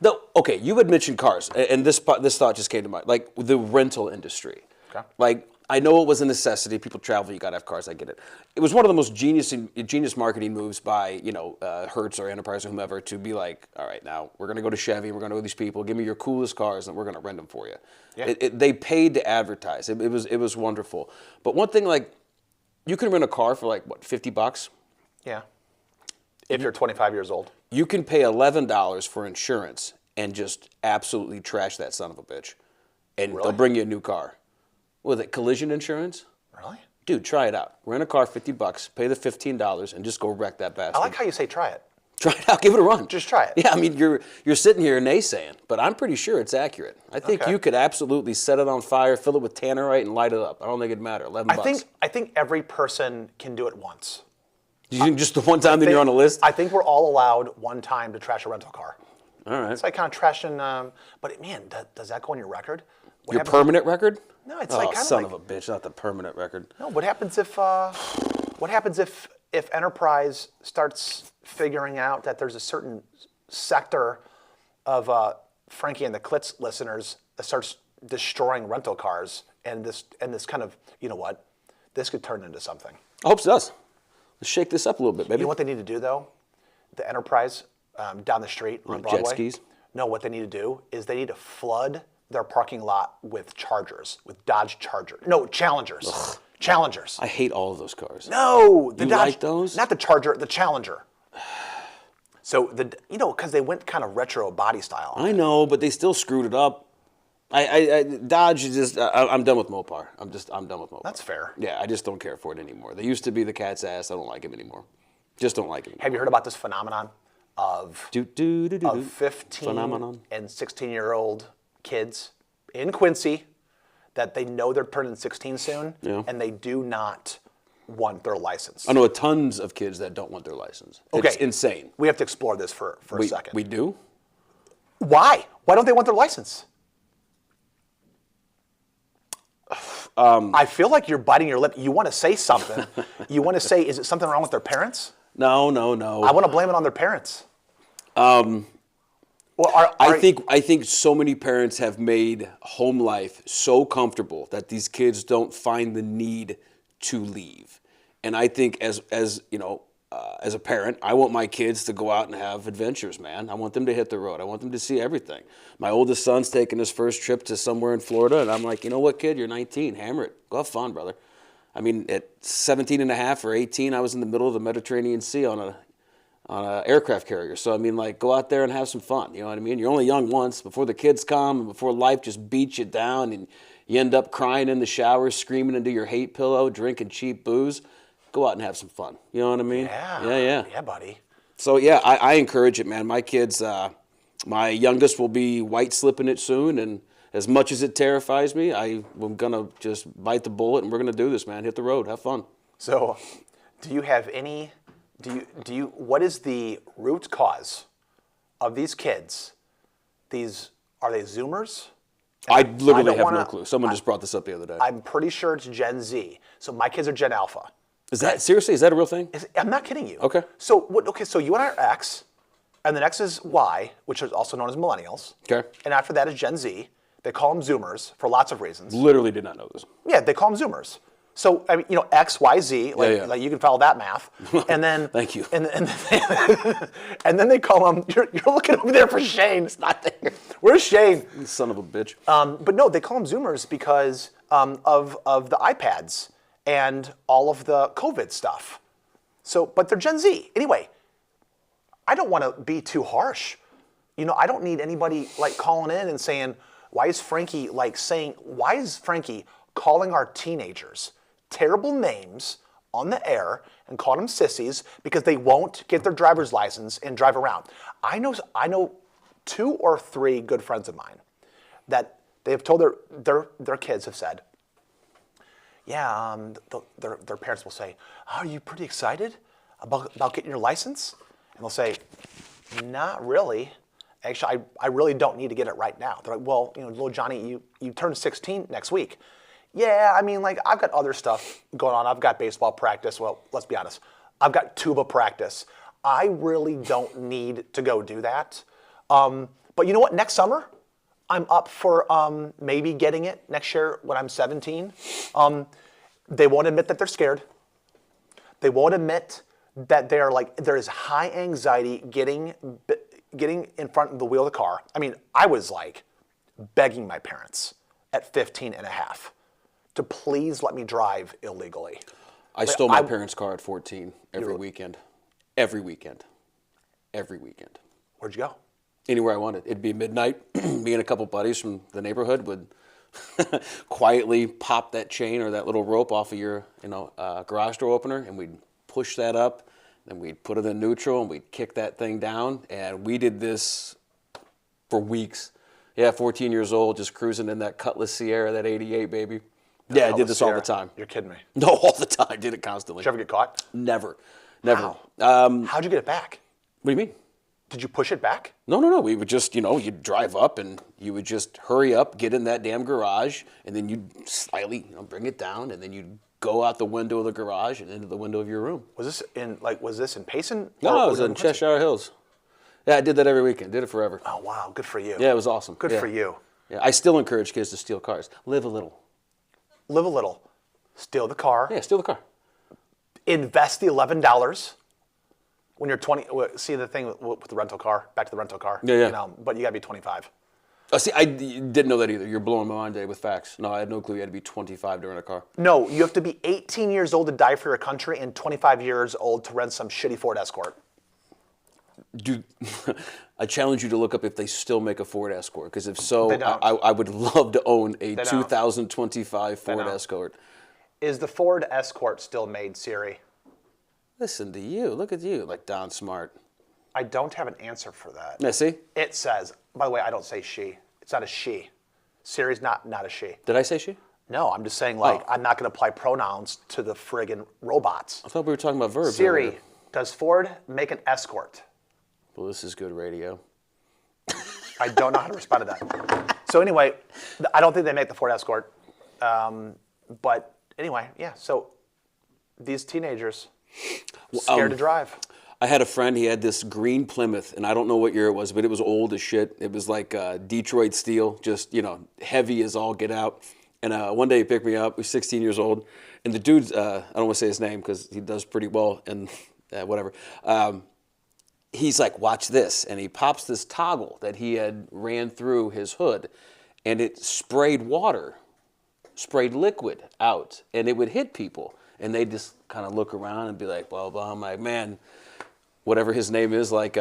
No, okay, you had mentioned cars, and this thought just came to mind, like the rental industry. Okay. Like, I know it was a necessity. People travel, you got to have cars. I get it. It was one of the most genius marketing moves by Hertz or Enterprise or whomever to be like, all right, now we're going to go to Chevy. We're going to go to these people. Give me your coolest cars, and we're going to rent them for you. Yeah. They paid to advertise. It was wonderful. But one thing, like, you can rent a car for like what, $50? Yeah. If you're 25 years old. You can pay $11 for insurance and just absolutely trash that son of a bitch, and Really? they'll bring you a new car. With it, collision insurance? Really? Dude, try it out. Rent a car, $50, pay the $15, and just go wreck that bastard. I like how you say try it. Try it out. Give it a run. Just try it. Yeah, I mean, you're sitting here naysaying, but I'm pretty sure it's accurate. I think Okay. you could absolutely set it on fire, fill it with tannerite, and light it up. I don't think it'd matter. $11. I think every person can do it once. You think just the one time that you're on a list? I think we're all allowed one time to trash a rental car. All right. It's like kind of trashing, but man, does that go on your record? What Your happens- permanent record? No, it's oh, like kind of son like, of a bitch, not the permanent record. No, what happens if Enterprise starts figuring out that there's a certain sector of Frankie and the Klitz listeners that starts destroying rental cars, and this kind of, you know what, this could turn into something. I hope it does. Let's shake this up a little bit, baby. You know what they need to do though? The Enterprise down the street on Broadway. Jet skis? No, what they need to do is they need to flood their parking lot with Chargers, with Dodge Chargers. No, Challengers. Ugh. Challengers. I hate all of those cars. No, the you Dodge. Like those? Not the Charger, the Challenger. So because they went kind of retro body style. I know, but they still screwed it up. Dodge is just. I'm done with Mopar. I'm done with Mopar. That's fair. Yeah, I just don't care for it anymore. They used to be the cat's ass. I don't like them anymore. Just don't like them. Have you heard about this phenomenon of 15 phenomenon. and 16-year-old kids in Quincy that they know they're turning 16 soon, Yeah. and they do not want their license? I know tons of kids that don't want their license. Okay. It's insane. We have to explore this for a second. We do? Why? Why don't they want their license? I feel like you're biting your lip. You want to say something. You want to say, is it something wrong with their parents? No. I want to blame it on their parents. Well, I think so many parents have made home life so comfortable that these kids don't find the need to leave. And I think as a parent, I want my kids to go out and have adventures, man. I want them to hit the road. I want them to see everything. My oldest son's taking his first trip to somewhere in Florida, and I'm like, you know what, kid? You're 19. Hammer it. Go have fun, brother. I mean, at 17 and a half or 18, I was in the middle of the Mediterranean Sea on an aircraft carrier. So, I mean, like, go out there and have some fun. You know what I mean? You're only young once before the kids come and before life just beats you down and you end up crying in the shower, screaming into your hate pillow, drinking cheap booze. Go out and have some fun. You know what I mean? Yeah. Yeah, buddy. So, yeah, I encourage it, man. My kids, my youngest will be white slipping it soon, and as much as it terrifies me, I'm going to just bite the bullet, and we're going to do this, man. Hit the road. Have fun. So, do you have any, what is the root cause of these kids? Are they Zoomers? I literally have no clue. Someone just brought this up the other day. I'm pretty sure it's Gen Z. So my kids are Gen Alpha. Is that seriously? Is that a real thing? I'm not kidding you. Okay. So so you and I are X, and the next is Y, which is also known as millennials. Okay. And after that is Gen Z. They call them Zoomers for lots of reasons. Literally did not know this. Yeah, they call them Zoomers. So I mean, X, Y, Z, like you can follow that math, and then Thank you. And then they call them. You're looking over there for Shane. It's not there. Where's Shane? Son of a bitch. But no, they call them Zoomers because of the iPads and all of the COVID stuff. So, but they're Gen Z. Anyway, I don't want to be too harsh. You know, I don't need anybody like calling in and saying, why is Frankie calling our teenagers terrible names on the air and calling them sissies because they won't get their driver's license and drive around? I know 2 or 3 good friends of mine that they have told their kids have said, yeah, their parents will say, oh, are you pretty excited about getting your license? And they'll say, not really. Actually, I really don't need to get it right now. They're like, well, you know, little Johnny, you turn 16 next week. Yeah, I mean, like, I've got other stuff going on. I've got baseball practice. Well, let's be honest. I've got tuba practice. I really don't need to go do that. But you know what? Next summer, I'm up for maybe getting it next year when I'm 17. They won't admit that they're scared. They won't admit that they're like, there is high anxiety getting in front of the wheel of the car. I mean, I was like begging my parents at 15 and a half to please let me drive illegally. I stole my parents' car at 14 every weekend. Every weekend. Every weekend. Where'd you go? Anywhere I wanted. It'd be midnight. Me and a couple buddies from the neighborhood would quietly pop that chain or that little rope off of your, garage door opener, and we'd push that up. Then we'd put it in neutral, and we'd kick that thing down. And we did this for weeks. Yeah, 14 years old, just cruising in that Cutlass Sierra, that 88, baby. Yeah, I did this all the time. You're kidding me. No, all the time. Did it constantly. Did you ever get caught? Never. Wow. How'd you get it back? What do you mean? Did you push it back? No. We would just, you'd drive up and you would just hurry up, get in that damn garage, and then you'd slightly, bring it down, and then you'd go out the window of the garage and into the window of your room. Was this in Payson? No, it was in Cheshire Hills. Yeah, I did that every weekend. Did it forever. Oh, wow. Good for you. Yeah, it was awesome. Good for you. Yeah, I still encourage kids to steal cars. Live a little. Live a little. Steal the car. Yeah, steal the car. Invest the $11 when you're 20. See the thing with the rental car? Back to the rental car. Yeah. But you got to be 25. Oh, see, I didn't know that either. You're blowing my mind today with facts. No, I had no clue you had to be 25 to rent a car. No, you have to be 18 years old to die for your country and 25 years old to rent some shitty Ford Escort. Dude, I challenge you to look up if they still make a Ford Escort, because if so, I would love to own a 2025 Ford Escort. Is the Ford Escort still made, Siri? Listen to you. Look at you, like Don Smart. I don't have an answer for that. Yeah, see? It says, by the way, I don't say she. It's not a she. Siri's not a she. Did I say she? No, I'm just saying, I'm not going to apply pronouns to the friggin' robots. I thought we were talking about verbs. Siri, does Ford make an Escort? Well, this is good radio. I don't know how to respond to that. So anyway, I don't think they make the Ford Escort. But anyway, yeah, so these teenagers, scared to drive. I had a friend, he had this green Plymouth, and I don't know what year it was, but it was old as shit. It was like Detroit steel, just, heavy as all get out. And one day he picked me up, he was 16 years old, and the dude's, I don't want to say his name because he does pretty well, and whatever. He's like, watch this, and he pops this toggle that he had ran through his hood, and it sprayed liquid out, and it would hit people, and they just kind of look around and be like, blah, blah. I'm like, man, whatever his name is, like,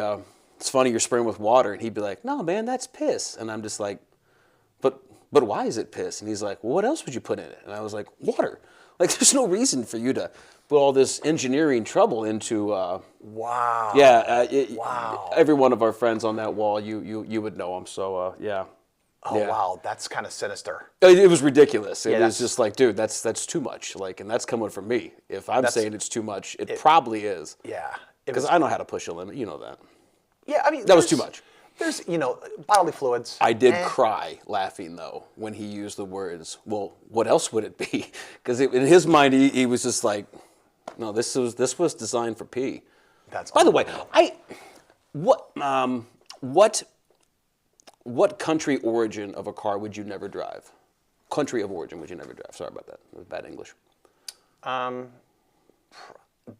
it's funny you're spraying with water, and he'd be like, no, man, that's piss, and I'm just like, but why is it piss? And he's like, well, what else would you put in it? And I was like, water. Like, there's no reason for you to put all this engineering trouble into. Wow. Yeah. Wow. Every one of our friends on that wall, you would know them. So yeah. Oh yeah. Wow, that's kind of sinister. It was ridiculous. It was just like, dude, that's too much. Like, and that's coming from me. If I'm saying it's too much, it probably is. Yeah. Because I know how to push a limit. You know that. Yeah, I mean that was too much. There's, bodily fluids. I did cry laughing, though, when he used the words, well, what else would it be? Because in his mind, he was just like, no, this was designed for pee. That's By the way, what country origin of a car would you never drive? Country of origin would you never drive? Sorry about that. That was bad English.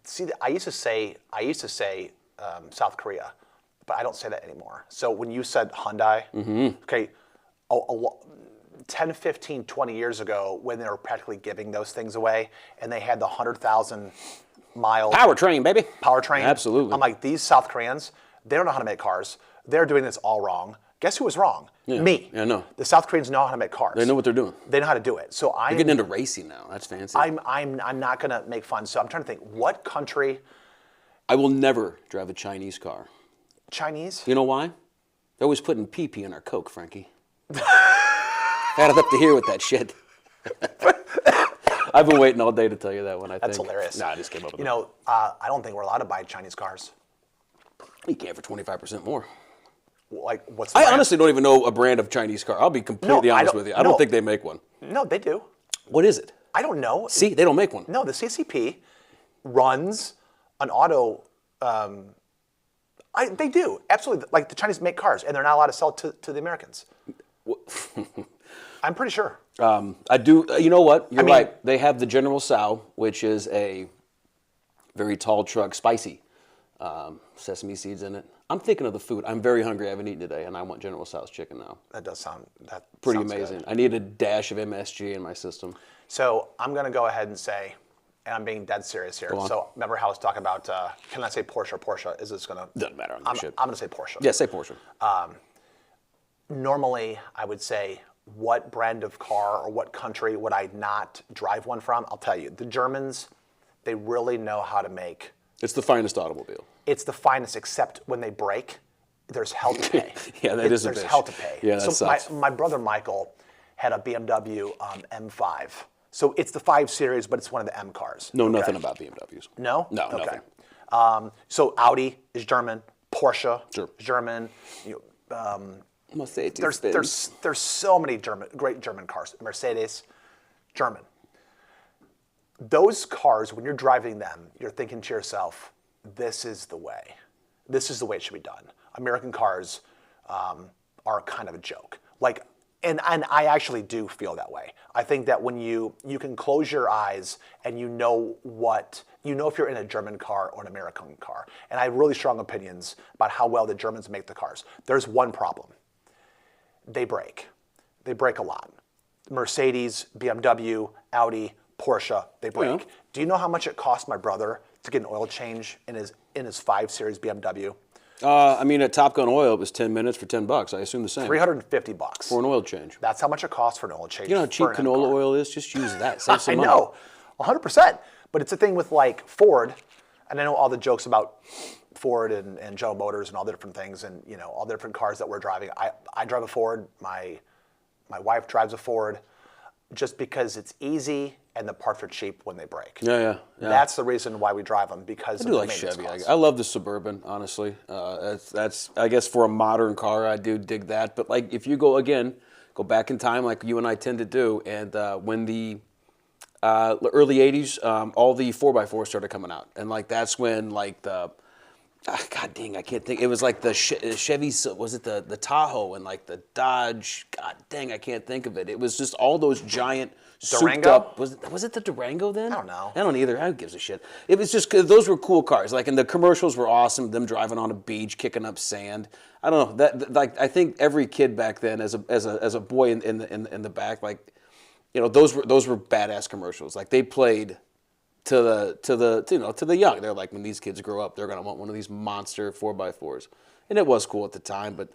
See, I used to say South Korea. But I don't say that anymore. So when you said Hyundai, okay, 10, 15, 20 years ago when they were practically giving those things away and they had the 100,000 mile Powertrain, baby. powertrain. Absolutely. I'm like, these South Koreans, they don't know how to make cars. They're doing this all wrong. Guess who was wrong? Yeah. Me. Yeah, no. The South Koreans know how to make cars. They know what they're doing. They know how to do it. So They're getting into racing now. That's fancy. I'm not gonna make fun. So I'm trying to think, what country? I will never drive a Chinese car. Chinese? You know why? They're always putting pee-pee in our Coke, Frankie. Had it up to here with that shit. I've been waiting all day to tell you that one, I think. That's hilarious. Nah, I just came up with it. I don't think we're allowed to buy Chinese cars. You can for 25% more. Like, what's the I brand? honestly don't even know a brand of Chinese car. I'll be completely honest with you. I don't think they make one. No, they do. What is it? I don't know. See, they don't make one. No, the CCP runs an auto. They do, absolutely. Like, the Chinese make cars, and they're not allowed to sell to the Americans. I'm pretty sure. I do. You know what? You're right. They have the General Tso, which is a very tall truck, spicy. Sesame seeds in it. I'm thinking of the food. I'm very hungry. I haven't eaten today, and I want General Tso's chicken now. That does sound pretty sounds amazing. Good. I need a dash of MSG in my system. So I'm going to go ahead and say, and I'm being dead serious here. So remember how I was talking about, can I say Porsche or Porsche? Is this going to... Doesn't matter. I'm going to say Porsche. Yeah, say Porsche. Normally, I would say, what brand of car or what country would I not drive one from? I'll tell you. The Germans, they really know how to make... It's the finest automobile. It's the finest, except when they break, there's hell to pay. Yeah, that is a bitch. There's hell to pay. Yeah, that sucks. My brother Michael had a BMW M5. So it's the 5 Series, but it's one of the M cars. Know nothing about BMWs. No? No, okay. nothing. So Audi is German. Porsche Sure. is German. Mercedes. There's so many great German cars. Mercedes, German. Those cars, when you're driving them, you're thinking to yourself, this is the way. This is the way it should be done. American cars are kind of a joke. Like, and I actually do feel that way. I think that when you can close your eyes and you know if you're in a German car or an American car. And I have really strong opinions about how well the Germans make the cars. There's one problem. They break. They break a lot. Mercedes, BMW, Audi, Porsche, they break. Yeah. Do you know how much it cost my brother to get an oil change in his 5 Series BMW? At Top Gun Oil, it was 10 minutes for $10. I assume the same. $350 for an oil change. That's how much it costs for an oil change. You know how cheap canola oil is? Just use that. Save some I money. know, 100%. But it's a thing with like Ford, and I know all the jokes about Ford and General Motors and all the different things, and all the different cars that we're driving. I drive a Ford. My wife drives a Ford, just because it's easy and the parts are cheap when they break. Yeah. That's the reason why we drive them, because I of do the like maintenance Chevy. costs. I love the Suburban, honestly. That's I guess for a modern car, I do dig that. But like if you go back in time, like you and I tend to do, and when the early '80s, all the 4x4s started coming out, and like that's when like the God dang, I can't think. It was like the Chevy, was it the Tahoe and like the Dodge? God dang, I can't think of it. It was just all those giant souped up. Was it the Durango then? I don't know. I don't either. Who gives a shit? It was just, those were cool cars. Like, and the commercials were awesome. Them driving on a beach, kicking up sand. I don't know. Like, I think every kid back then, as a boy in the back, like, those were badass commercials. Like they played to the young. They're like, when these kids grow up, they're gonna want one of these monster 4x4s. And it was cool at the time, but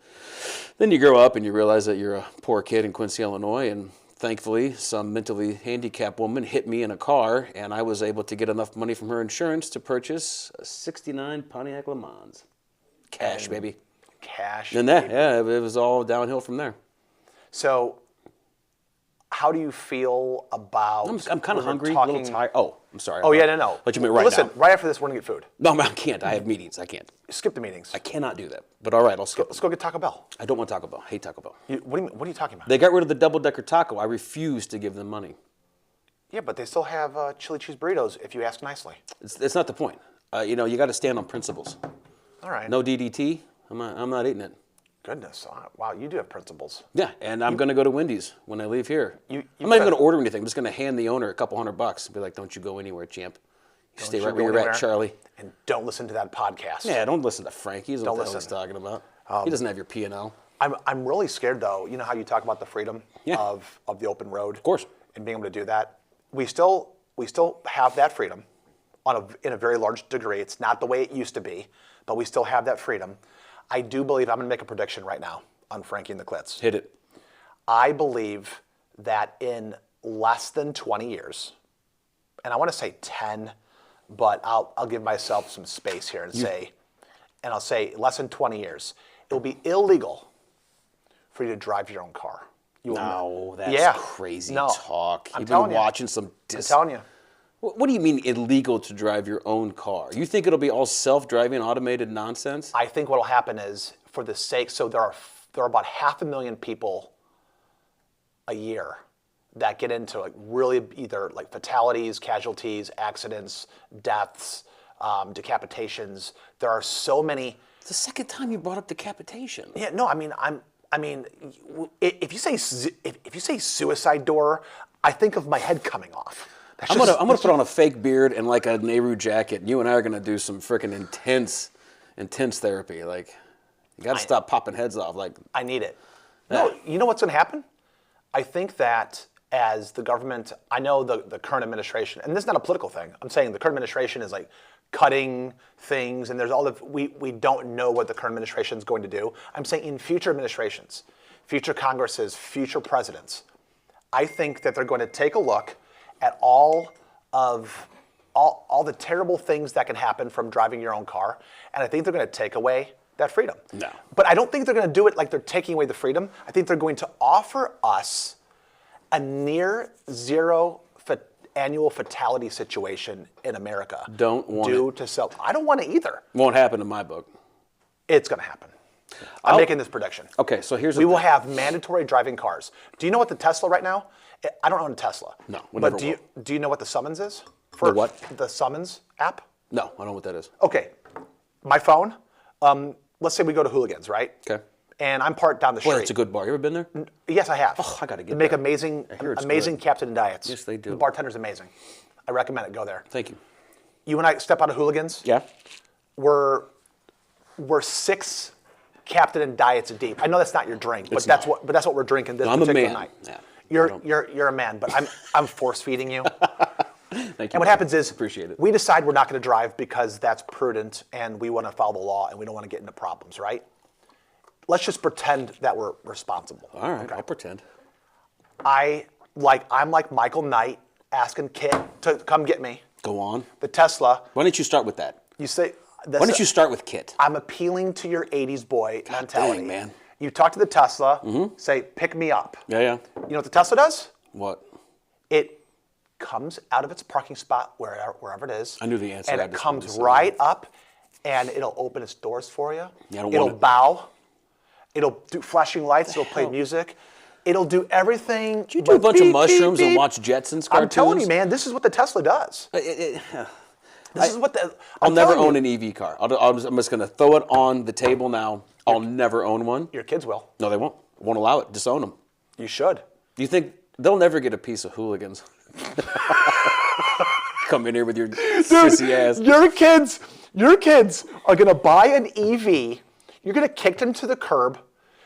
then you grow up and you realize that you're a poor kid in Quincy, Illinois, and thankfully some mentally handicapped woman hit me in a car, and I was able to get enough money from her insurance to purchase a '69 Pontiac Le Mans. Cash, baby. Cash. And it was all downhill from there. So, how do you feel about... I'm kind of hungry, a little tired. Oh, I'm sorry. Oh, yeah, no. What you mean right Listen, now? right after this, we're going to get food. No, I can't. I have meetings. I can't. Skip the meetings. I cannot do that. But all right, I'll skip. Let's go get Taco Bell. I don't want Taco Bell. I hate Taco Bell. What are you talking about? They got rid of the double-decker taco. I refuse to give them money. Yeah, but they still have chili cheese burritos if you ask nicely. It's not the point. You got to stand on principles. All right. No DDT. I'm not eating it. Goodness. Wow, you do have principles. Yeah, and I'm going to go to Wendy's when I leave here. You I'm not even going to order anything. I'm just going to hand the owner a couple $100 and be like, don't you go anywhere, champ. You stay right where you're at, Charlie. And don't listen to that podcast. Yeah, don't listen to Frankie. He doesn't know what the hell he's listen. talking about. He doesn't have your P&L. I'm really scared though. You know how you talk about the freedom of the open road, Of course. and being able to do that. We still have that freedom in a very large degree. It's not the way it used to be, but we still have that freedom. I do believe, I'm going to make a prediction right now on Frankie and the Klitz. Hit it. I believe that in less than 20 years, and I want to say 10, but I'll give myself some space here and I'll say less than 20 years, it will be illegal for you to drive your own car. No, that's crazy talk. I'm You've telling been watching some. I'm telling you. What do you mean illegal to drive your own car? You think it'll be all self-driving, automated nonsense? I think what will happen is, for the sake, so there are about 500,000 people a year that get into like really either like fatalities, casualties, accidents, deaths, decapitations. There are so many. It's the second time you brought up decapitation. Yeah, no, I mean, if you say suicide door, I think of my head coming off. I'm gonna put on a fake beard and like a Nehru jacket. And you and I are gonna do some freaking intense therapy. Like, you gotta stop popping heads off. Like, I need it. No, you know what's gonna happen? I think that as the government, I know the current administration, and this is not a political thing. I'm saying the current administration is like cutting things, and there's all of we don't know what the current administration is going to do. I'm saying in future administrations, future Congresses, future presidents, I think that they're going to take a look at all the terrible things that can happen from driving your own car, and I think they're going to take away that freedom. No. But I don't think they're going to do it like they're taking away the freedom. I think they're going to offer us a near zero annual fatality situation in America. Don't want due it. to self. I don't want it either. Won't happen in my book. It's going to happen. I'm making this prediction. Okay, so here's we will have mandatory driving cars. Do you know what the Tesla right now? I don't own a Tesla. No, we but never do you know what the summons is? The what? The summons app. No, I don't know what that is. Okay, my phone. Let's say we go to Hooligans, right? Okay. And I'm parked down the street. Boy, it's a good bar. You ever been there? Yes, I have. Oh, I gotta get They make there. amazing good. Captain and Diets. Yes, they do. The bartender's amazing. I recommend it. Go there. Thank you. You and I step out of Hooligans. Yeah. We're 6 Captain and Diets deep. I know that's not your drink, but It's that's not. what we're drinking this I'm a particular man. night. Yeah. You're a man, but I'm force feeding you. Thank you. And what happens is, Appreciate it. we decide we're not going to drive because that's prudent and we want to follow the law and we don't want to get into problems, right? Let's just pretend that we're responsible. All right, I'll pretend. I'm like Michael Knight asking Kit to come get me. Go on. The Tesla. Why don't you start with that? You say. Why don't you start with Kit? I'm appealing to your 80s boy mentality. dang, man. You talk to the Tesla, say, pick me up. Yeah, yeah. You know what the Tesla does? What? It comes out of its parking spot, wherever it is. I knew the answer. And I it just comes wanted to say right up, and it'll open its doors for you. Yeah, I don't it'll want it. bow. It'll do flashing lights. It'll play music. It'll do everything. Did you do a bunch of mushrooms and watch Jetsons cartoons? I'm telling you, man, this is what the Tesla does. This is what the. I'll never own an EV car. I'm just going to throw it on the table now. I'll never own one. Your kids will. No, they won't. Won't allow it. Disown them. You should. Do you think they'll never get a piece of Hooligans? Come in here with your sissy ass. Your kids are gonna buy an EV. You're gonna kick them to the curb,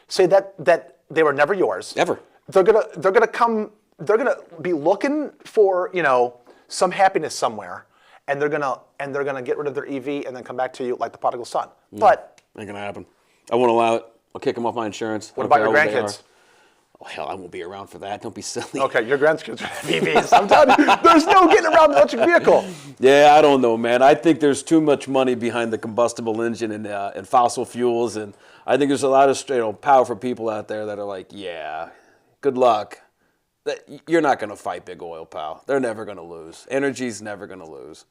say that they were never yours. Ever. They're gonna come. They're gonna be looking for some happiness somewhere, and they're gonna get rid of their EV and then come back to you like the prodigal son. But Ain't gonna happen. I won't allow it. I'll kick them off my insurance. what about your grandkids? Oh, hell, I won't be around for that. Don't be silly. Okay, your grandkids have EVs. I'm telling you, there's no getting around the electric vehicle. Yeah, I don't know, man. I think there's too much money behind the combustible engine and fossil fuels, and I think there's a lot of powerful people out there that are like, yeah, good luck. You're not going to fight big oil, pal. They're never going to lose. Energy's never going to lose.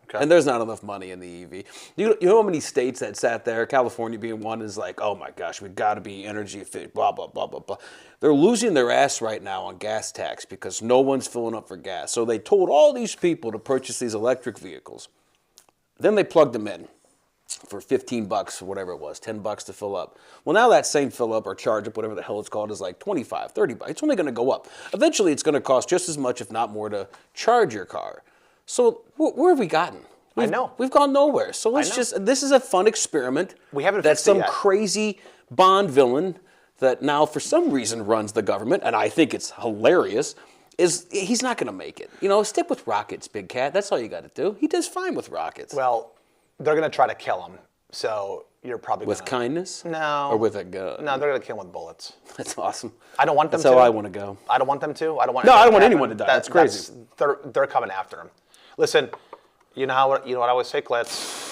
Okay. And there's not enough money in the EV. You know how many states that sat there, California being one, is like, oh my gosh, we've got to be energy efficient, blah, blah, blah, blah, blah. They're losing their ass right now on gas tax because no one's filling up for gas. So they told all these people to purchase these electric vehicles. Then they plugged them in for $15 or whatever it was, $10 to fill up. Well, now that same fill up or charge up, whatever the hell it's called, is like $25, $30. It's only going to go up. Eventually, it's going to cost just as much, if not more, to charge your car. So where have we gotten? I know. We've gone nowhere. So this is a fun experiment. We haven't that fixed it some yet. crazy Bond villain that now for some reason runs the government, and I think it's hilarious, is he's not going to make it. You know, stick with rockets, Big Cat. That's all you got to do. He does fine with rockets. Well, they're going to try to kill him, so you're probably with kindness? No. Or with a gun? No, they're going to kill him with bullets. That's awesome. I don't want them to. That's how I want to go. I don't want them to. I don't want. No, I don't want anyone to die. That's crazy. They're coming after him. Listen, you know what I always say, Klitz.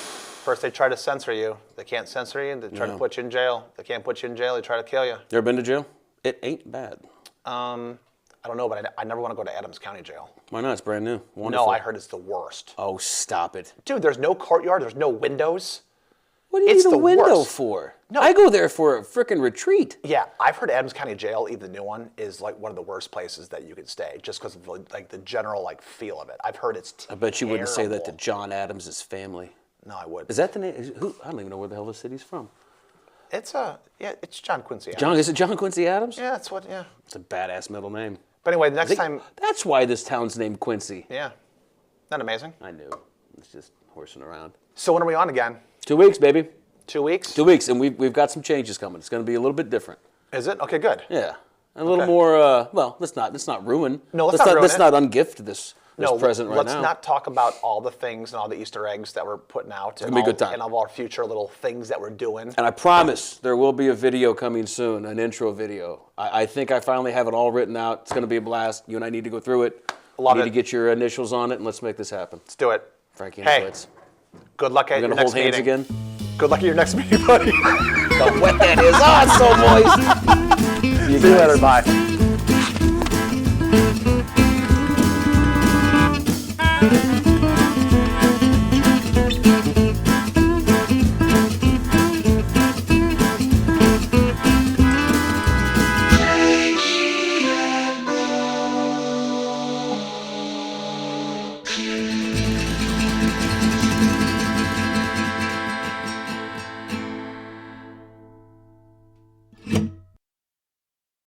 First they try to censor you. They can't censor you. They try to put you in jail. They can't put you in jail. They try to kill you. You ever been to jail? It ain't bad. I don't know, but I never want to go to Adams County Jail. Why not? It's brand new. Wonderful. No, I heard it's the worst. Oh, stop it. Dude, there's no courtyard. There's no windows. What do you need a window for? No. I go there for a frickin' retreat. Yeah, I've heard Adams County Jail, even the new one, is like one of the worst places that you could stay, just because of like the general like feel of it. I've heard it's terrible. I bet you wouldn't say that to John Adams' family. No, I would. Is that the name? I don't even know where the hell the city's from. It's it's John Quincy Adams. Is it John Quincy Adams? Yeah, that's what. Yeah. It's a badass middle name. But anyway, next time. That's why this town's named Quincy. Yeah. Not amazing. I knew. It's just horsing around. So when are we on again? 2 weeks, baby. 2 weeks? 2 weeks, and we've got some changes coming. It's going to be a little bit different. Is it? Okay, good. Yeah, a little more. Well, let's not ruin. No, let's not ungift this present right now. Let's not talk about all the things and all the Easter eggs that we're putting out. It's gonna be a good time. And all our future little things that we're doing. And I promise there will be a video coming soon, an intro video. I think I finally have it all written out. It's going to be a blast. You and I need to go through it. Love you need to get your initials on it, and let's make this happen. Let's do it. Frankie and The Klitz. Good luck at your next meeting. We're going to hold hands again? Good luck at your next meeting, buddy. The wet that is on, so moist. See you later. Bye.